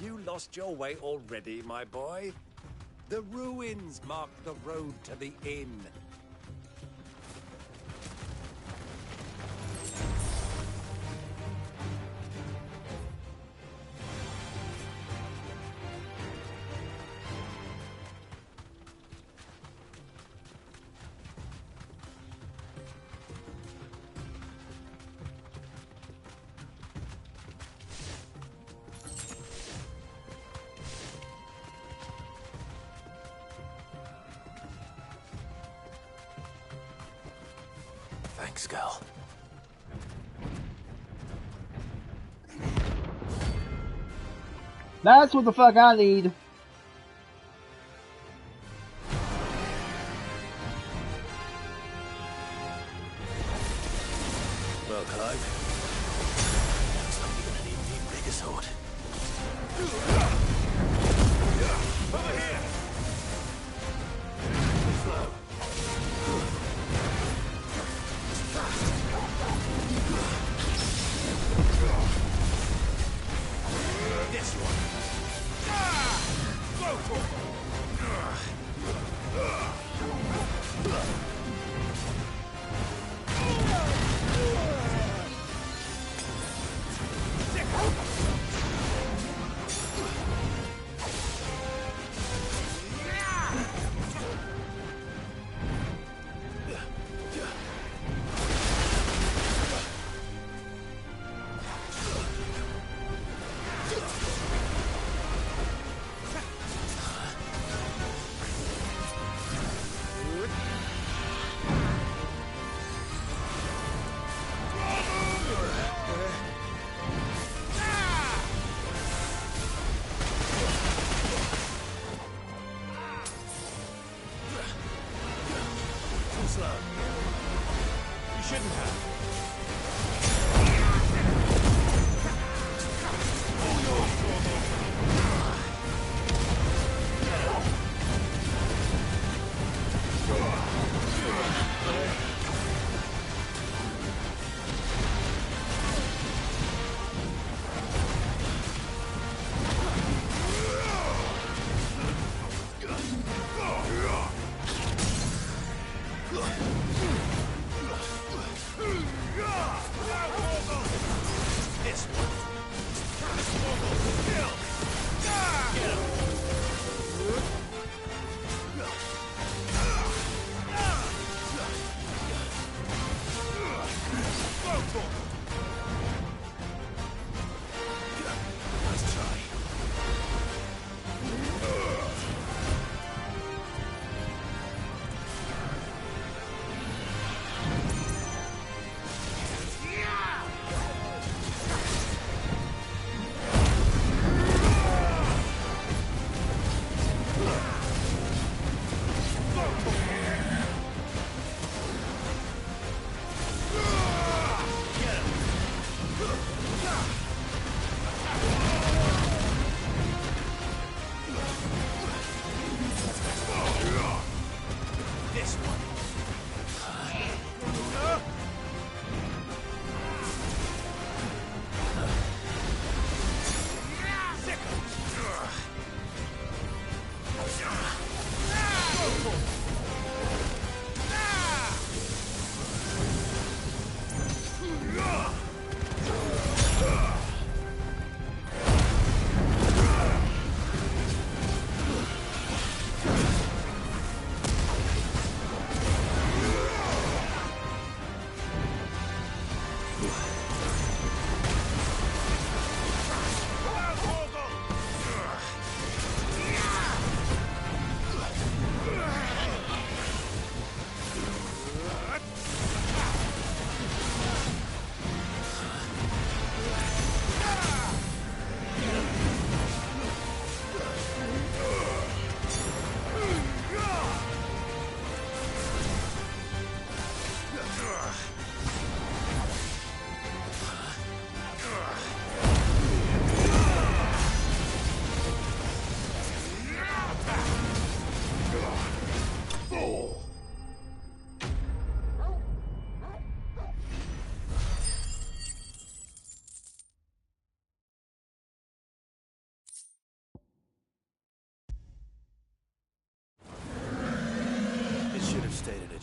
you lost your way already, my boy? The ruins mark the road to the inn. Thanks, girl. That's what the fuck I need. Well, Clive, looks like you're gonna need a bigger sword. Over here! Slow. This one. Go for it! You shouldn't have.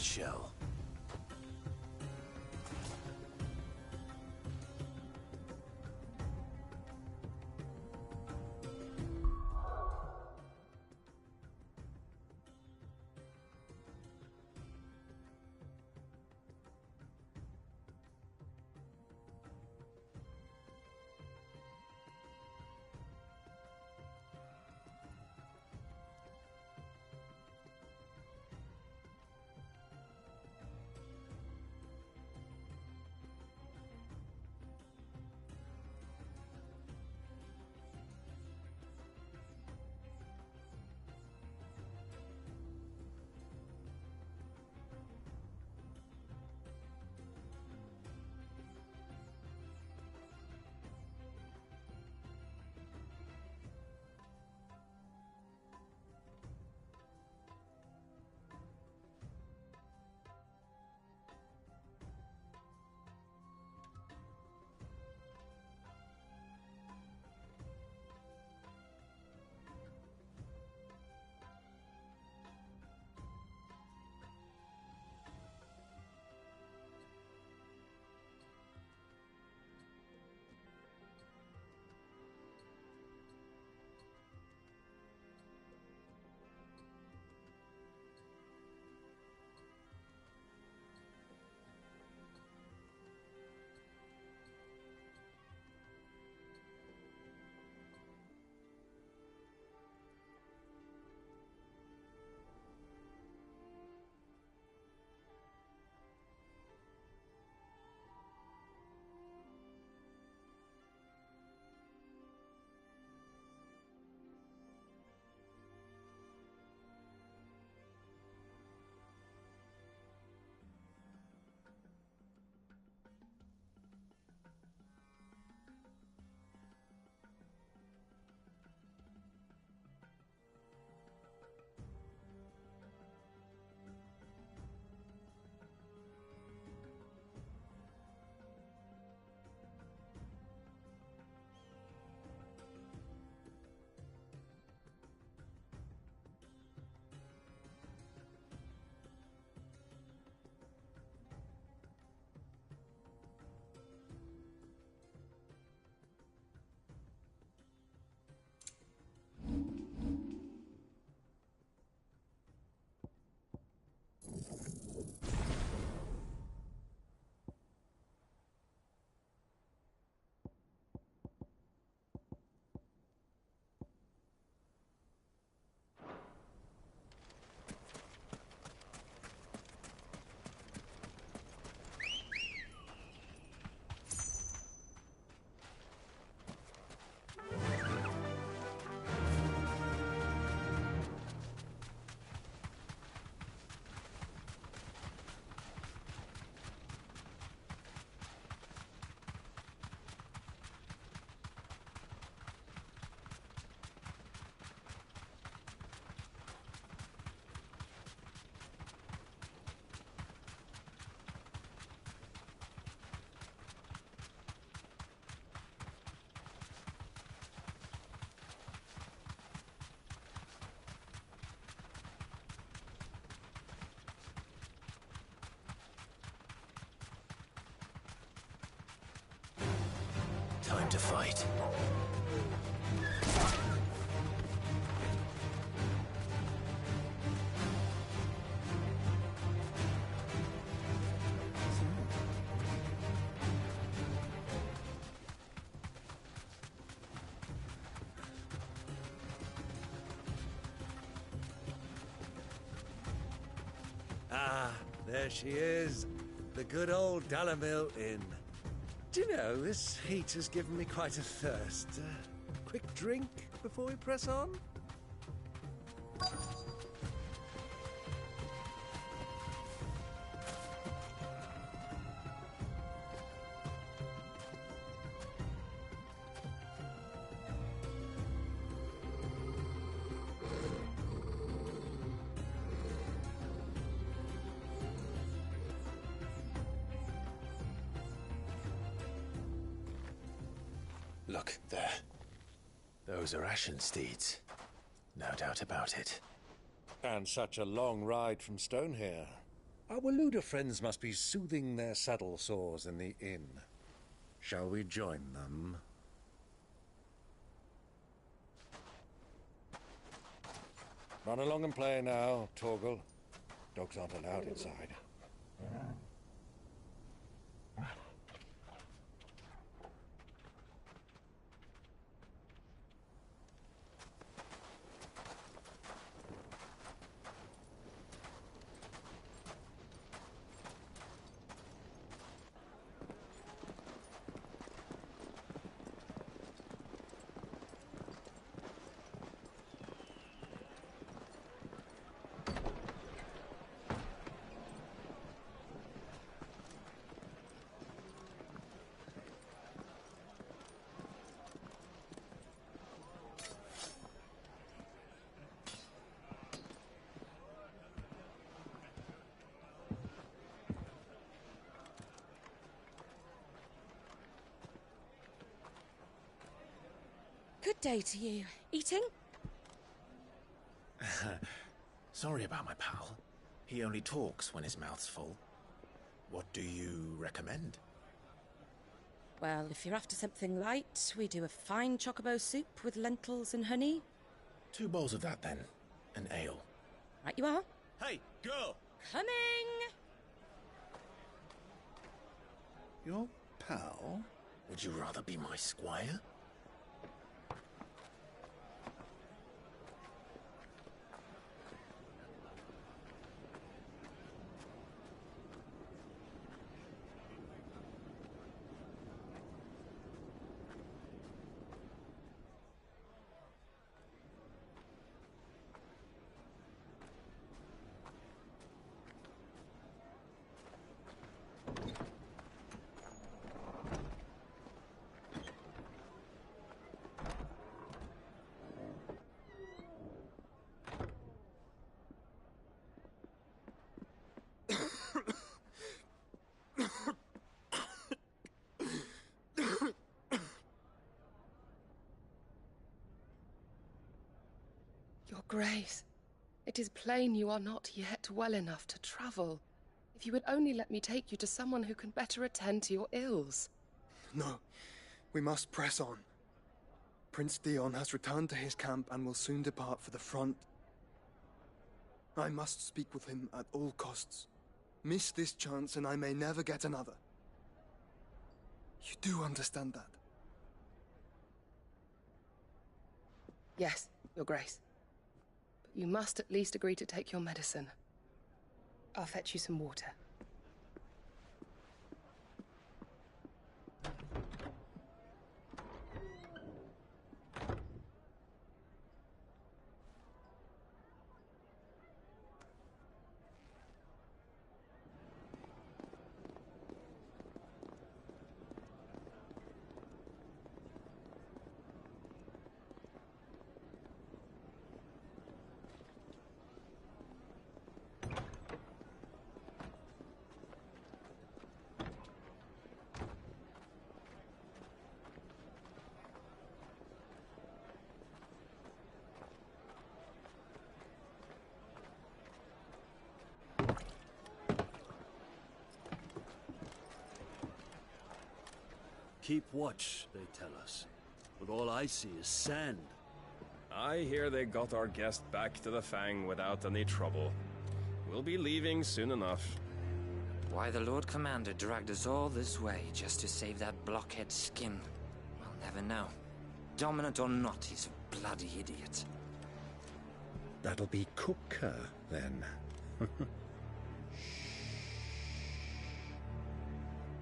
shell. Time to fight. Ah, there she is. The good old Dalamil Inn. Do you know, this heat has given me quite a thirst. Quick drink before we press on? Look, there. Those are Ashen steeds. No doubt about it. And such a long ride from Stonehere. Our Luda friends must be soothing their saddle sores in the inn. Shall we join them? Run along and play now, Torgal. Dogs aren't allowed inside. Good day to you. Eating? Sorry about my pal. He only talks when his mouth's full. What do you recommend? Well, if you're after something light, we do a fine chocobo soup with lentils and honey. 2 bowls of that, then. An ale. Right you are. Hey, girl! Coming! Your pal? Would you rather be my squire? Your Grace, it is plain you are not yet well enough to travel. If you would only let me take you to someone who can better attend to your ills. No, we must press on. Prince Dion has returned to his camp and will soon depart for the front. I must speak with him at all costs. Miss this chance and I may never get another. You do understand that? Yes, Your Grace. But you must at least agree to take your medicine. I'll fetch you some water. Keep watch, they tell us. But all I see is sand. I hear they got our guest back to the Fang without any trouble. We'll be leaving soon enough. Why the Lord Commander dragged us all this way just to save that blockhead's skin, we'll never know. Dominant or not, he's a bloody idiot. That'll be Cooker, then. Well,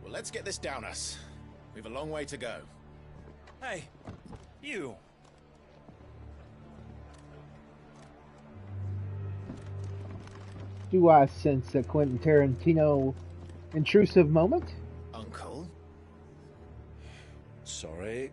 let's get this down us. We've a long way to go. Hey, you! Do I sense a Quentin Tarantino intrusive moment? Uncle? Sorry.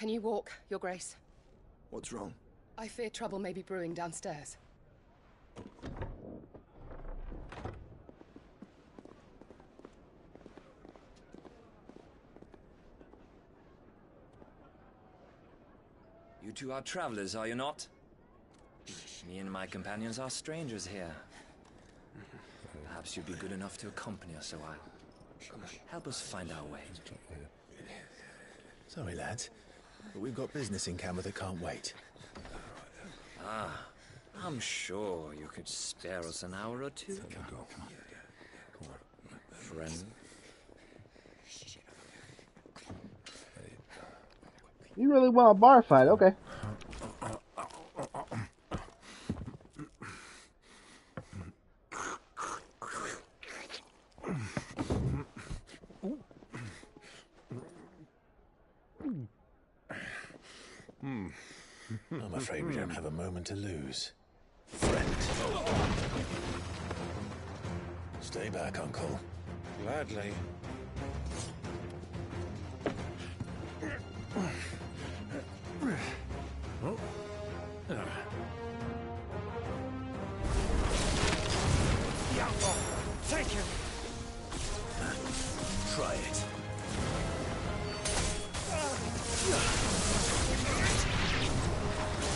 Can you walk, Your Grace? What's wrong? I fear trouble may be brewing downstairs. You two are travelers, are you not? Me and my companions are strangers here. Perhaps you'd be good enough to accompany us a while. Help us find our way. Sorry, lads, but we've got business in Camber that can't wait. Ah, I'm sure you could spare us an hour or two. Friend. You really want a bar fight? Okay. I'm afraid we don't have a moment to lose. Friend. Stay back, Uncle. Gladly. Thank you. Try it.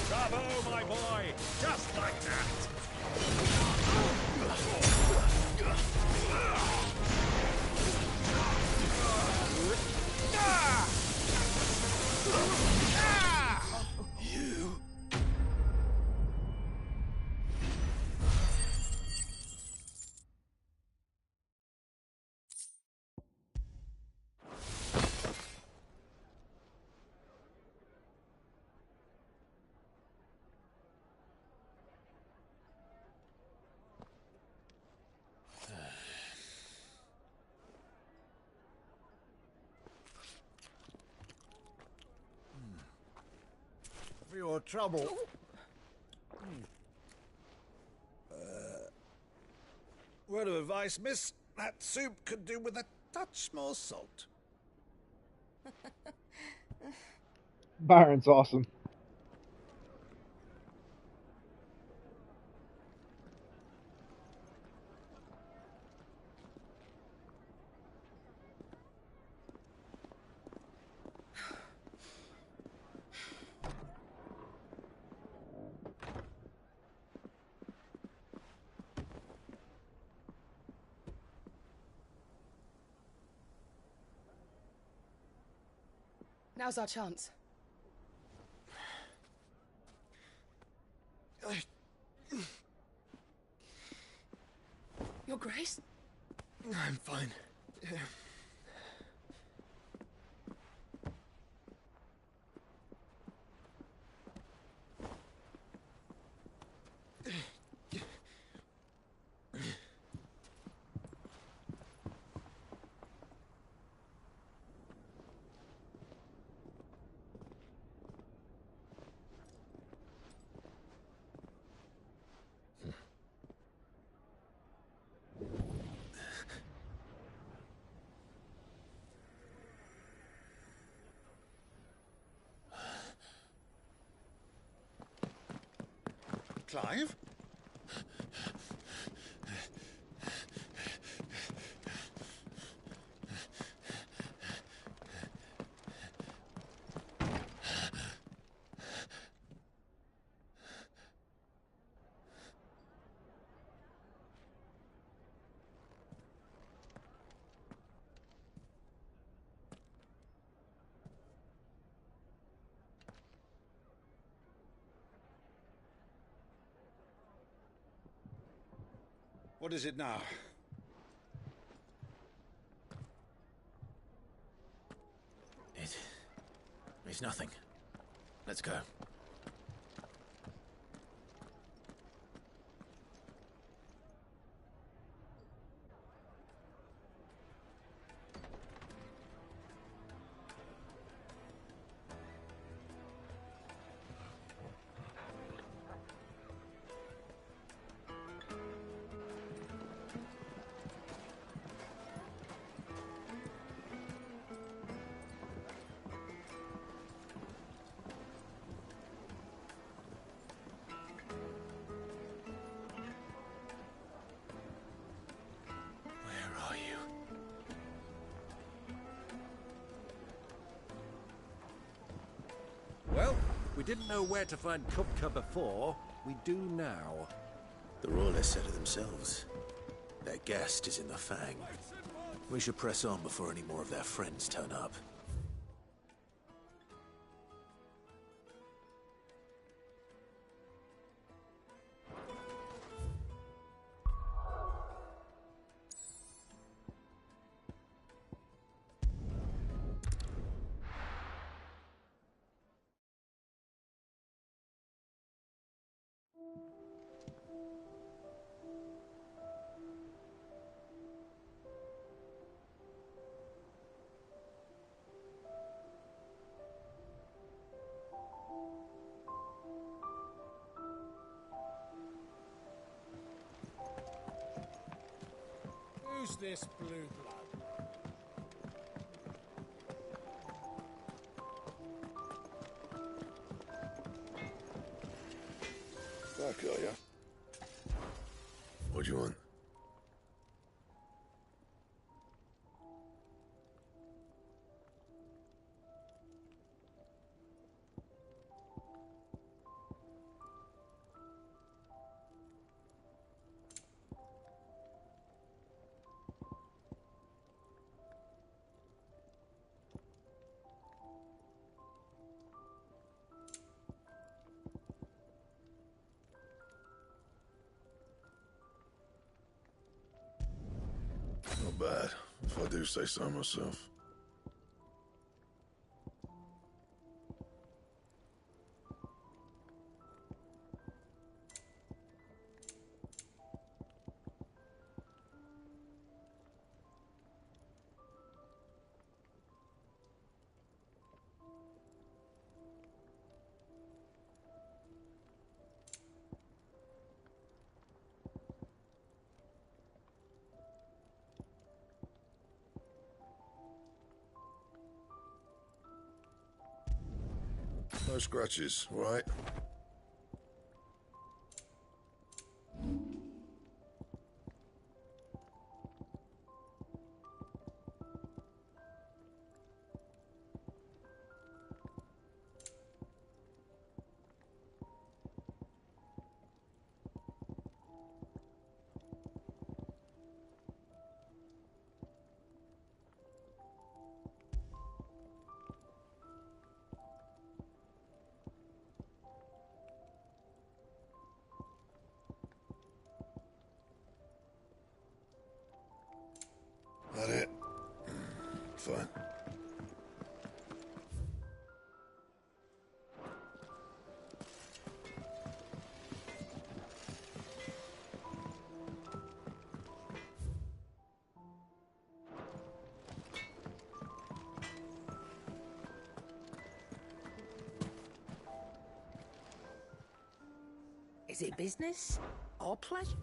Bravo, my boy! Just like that! You? For your trouble. Word of advice, miss. That soup could do with a touch more salt. Byron's awesome. Now's our chance. Your Grace? I'm fine. Clive? What is it now? It's nothing. Let's go. we didn't know where to find Kupka before, we do now. The Rawlers said it themselves. Their guest is in the Fang. We should press on before any more of their friends turn up. Who's this blue blood? Back, are ya? What do you want? Not bad, if I do say so myself. No scratches, right? That it? Fine. Is it business or pleasure?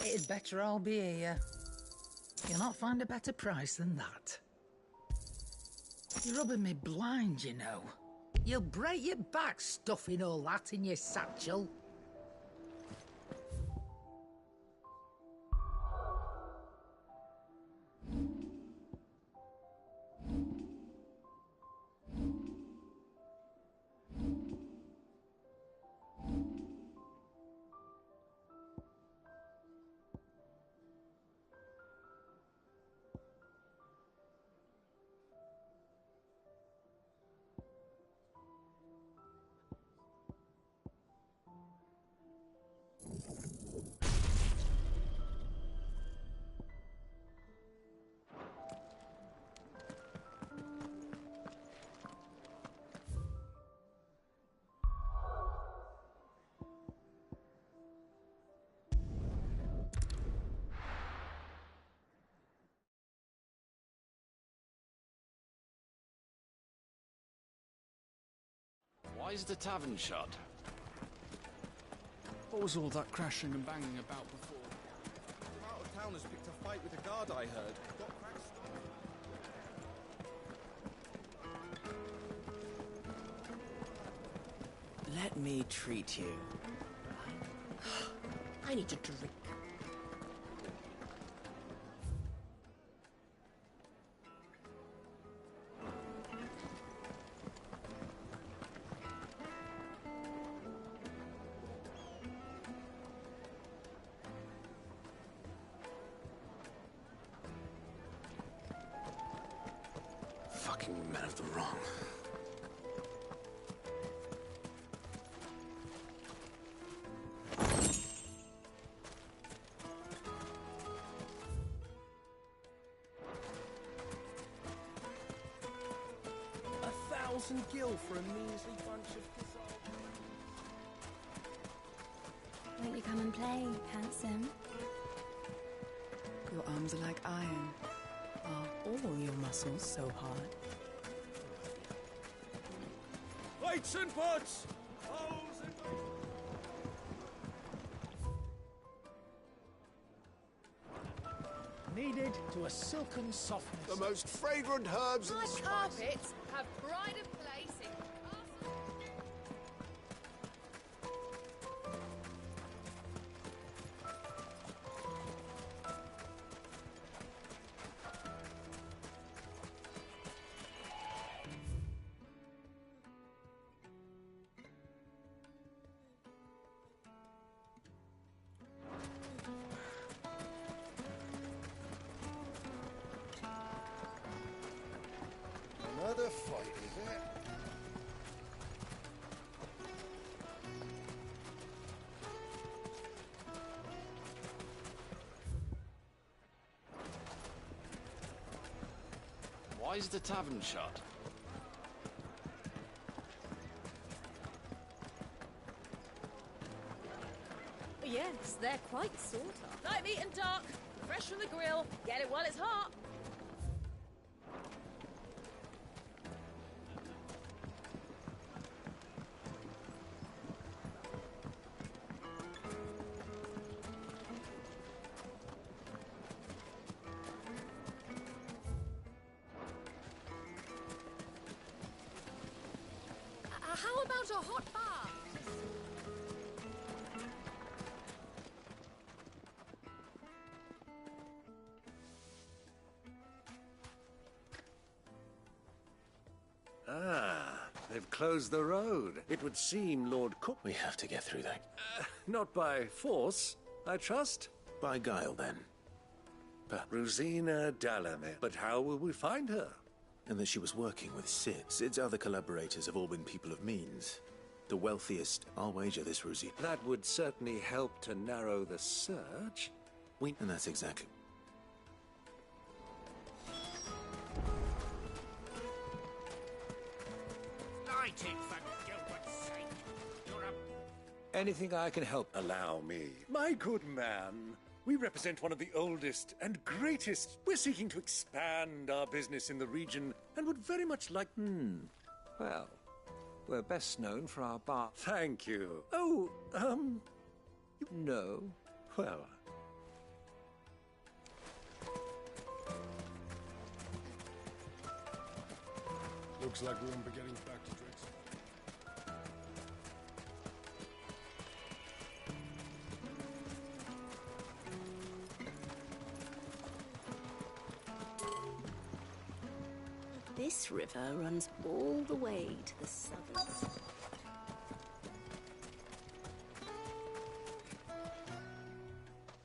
It'd better all be here. You'll not find a better price than that. You're rubbing me blind, you know. You'll break your back stuffing all that in your satchel. Why is the tavern shut? What was all that crashing and banging about before? Some out-of-towners picked a fight with the guard, I heard. Got cracks. Let me treat you. I need a drink. Fucking men of the wrong. $1,000 gil for a measly bunch of dissolved. Won't you come and play, handsome? Your arms are like iron. Are all your muscles so hard? Weights and pots! Kneaded to a silken softness. The most fragrant herbs and My spices. carpets have pride of place in Another fight, is it? Why is the tavern shut? Yes, they're quite sort of. Light meat and dark, fresh from the grill. Get it while it's hot. How about a hot bath? Ah, they've closed the road. It would seem Lord Cook... We have to get through that. Not by force, I trust. By guile, then. Rosina Dalamir. But how will we find her? And that she was working with Sid. Sid's other collaborators have all been people of means. The wealthiest, I'll wager this, Rosina. That would certainly help to narrow the search. And that's exactly... Light it, for Gilbert's sake. You're a... Anything I can help, allow me. My good man, we represent one of the oldest and greatest. We're seeking to expand our business in the region and would very much like... Well, we're best known for our bar. Thank you. Oh, No. Well... Looks like we won't be getting back to drinks. This river runs all the way to the southern.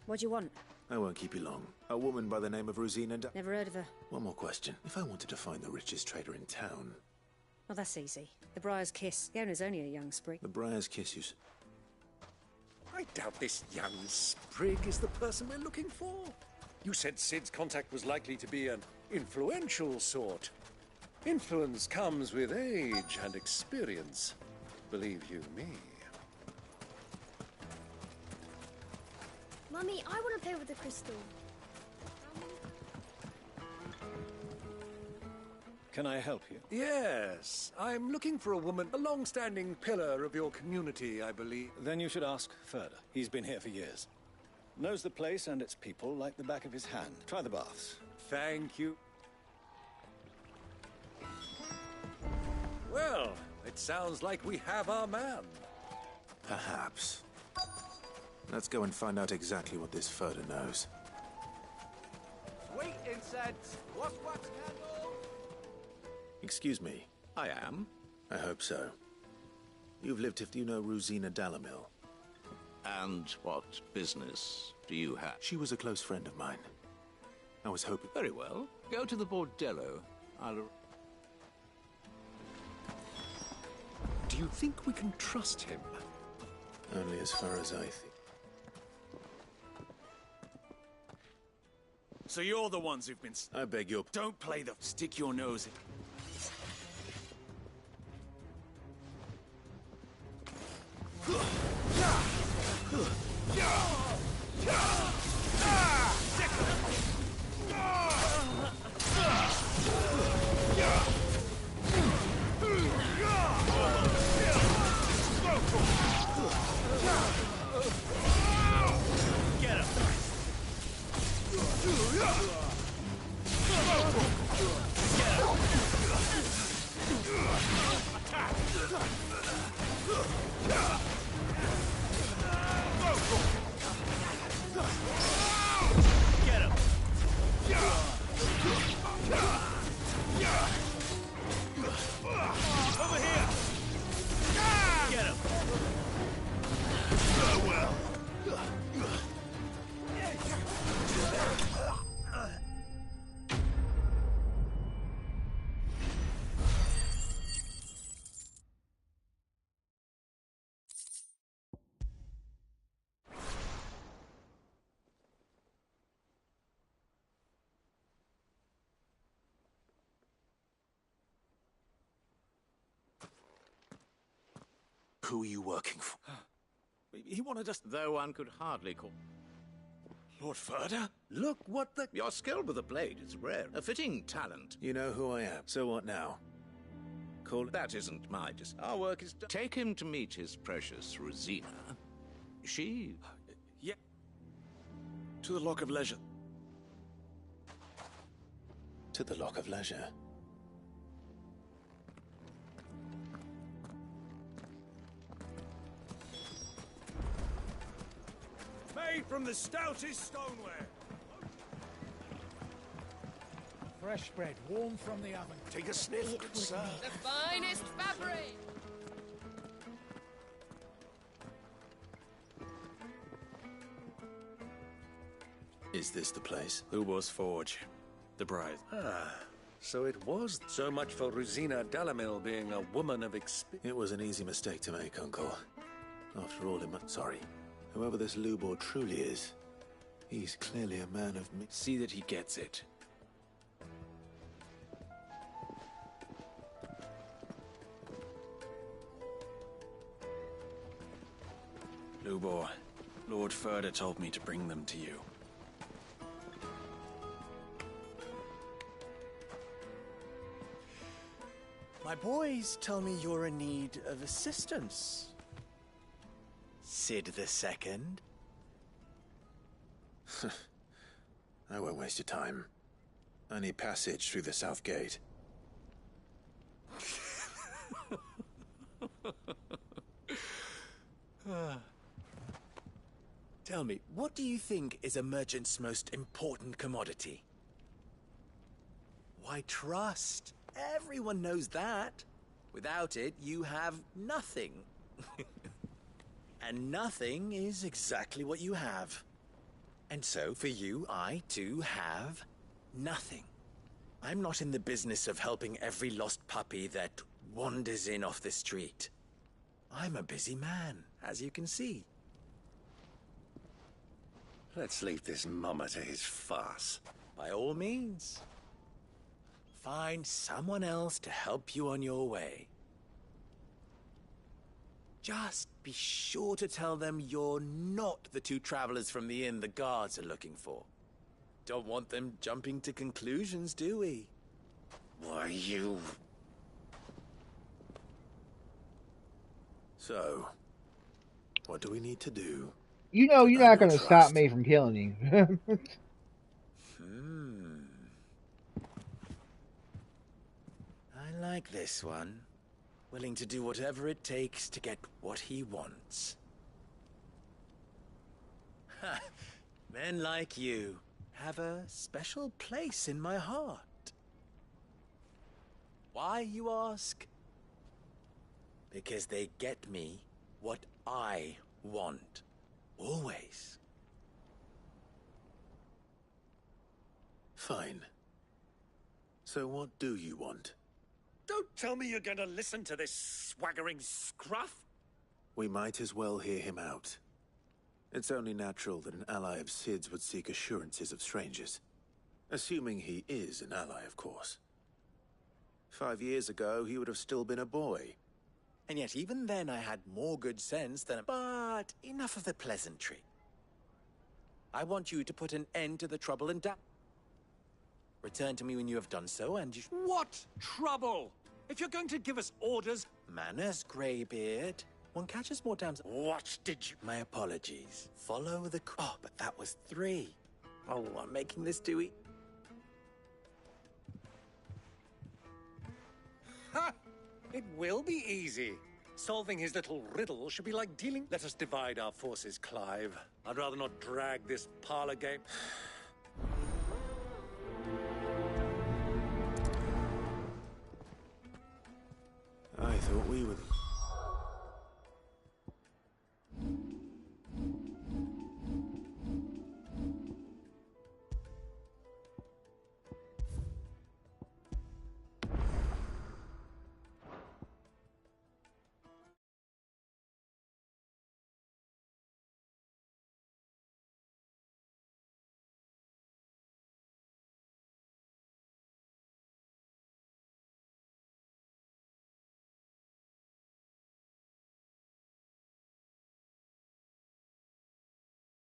What do you want? I won't keep you long. A woman by the name of Rosina Never heard of her. One more question. If I wanted to find the richest trader in town... Well, that's easy. The Briar's Kiss. The owner's only a young sprig. The Briar's Kiss, you... I doubt this young sprig is the person we're looking for. You said Sid's contact was likely to be an influential sort. Influence comes with age and experience. Believe you me. Mummy, I want to play with the crystal. Can I help you? Yes, I'm looking for a woman, a long-standing pillar of your community, I believe. Then you should ask Ferda. He's been here for years. Knows the place and its people like the back of his hand. Try the baths. Thank you. Well, it sounds like we have our man. Perhaps. Let's go and find out exactly what this Ferda knows. Sweet incense! What's candle? Excuse me. I am. I hope so. You've lived if you know Rosina Dalamil. And what business do you have? She was a close friend of mine. I was hoping... Very well. Go to the bordello. Do you think we can trust him? Only as far as I think. So you're the ones who've been... I beg your... Don't play the... Stick your nose in... Get him! Over here! Get him! So well. Who are you working for? He wanted us... Though one could hardly call... Lord Ferda? Look what the... Your skill with the blade is rare. A fitting talent. You know who I am. So what now? Call... That isn't my... Our work is done. Take him to meet his precious Rosina. She... Yeah. To the Lock of Leisure. To the Lock of Leisure. Made from the stoutest stoneware. Fresh bread, warm from the oven. Take a sniff, good sir. The finest fabric! Is this the place? Lubor's Forge. The bride. Ah, so it was so much for Rosina Dalamil being a woman of experience. It was an easy mistake to make, Uncle. After all, sorry. Whoever this Lubor truly is, he's clearly a man of... See that he gets it. Lubor, Lord Ferda told me to bring them to you. My boys tell me you're in need of assistance. Sid the Second? I won't waste your time. I need passage through the south gate. Tell me, what do you think is a merchant's most important commodity? Why, trust. Everyone knows that. Without it, you have nothing. And nothing is exactly what you have. And so, for you, I, too, have nothing. I'm not in the business of helping every lost puppy that wanders in off the street. I'm a busy man, as you can see. Let's leave this mummer to his farce. By all means. Find someone else to help you on your way. Just be sure to tell them you're not the two travelers from the inn the guards are looking for. Don't want them jumping to conclusions, do we? Why, you... So, what do we need to do? You know you're not going to stop me from killing you. I like this one. Willing to do whatever it takes to get what he wants. Ha! Men like you have a special place in my heart. Why, you ask? Because they get me what I want. Always. Fine. So what do you want? Don't tell me you're going to listen to this swaggering scruff! We might as well hear him out. It's only natural that an ally of Sid's would seek assurances of strangers. Assuming he is an ally, of course. 5 years ago, he would have still been a boy. And yet even then I had more good sense than... But enough of the pleasantry. I want you to put an end to the trouble and return to me when you have done so, and you... What trouble? If you're going to give us orders... Manners, Greybeard. One catches more damns... What did you... My apologies. Follow the... Oh, but that was 3. Oh, I'm making this too Ha! It will be easy. Solving his little riddle should be like dealing... Let us divide our forces, Clive. I'd rather not drag this parlor game.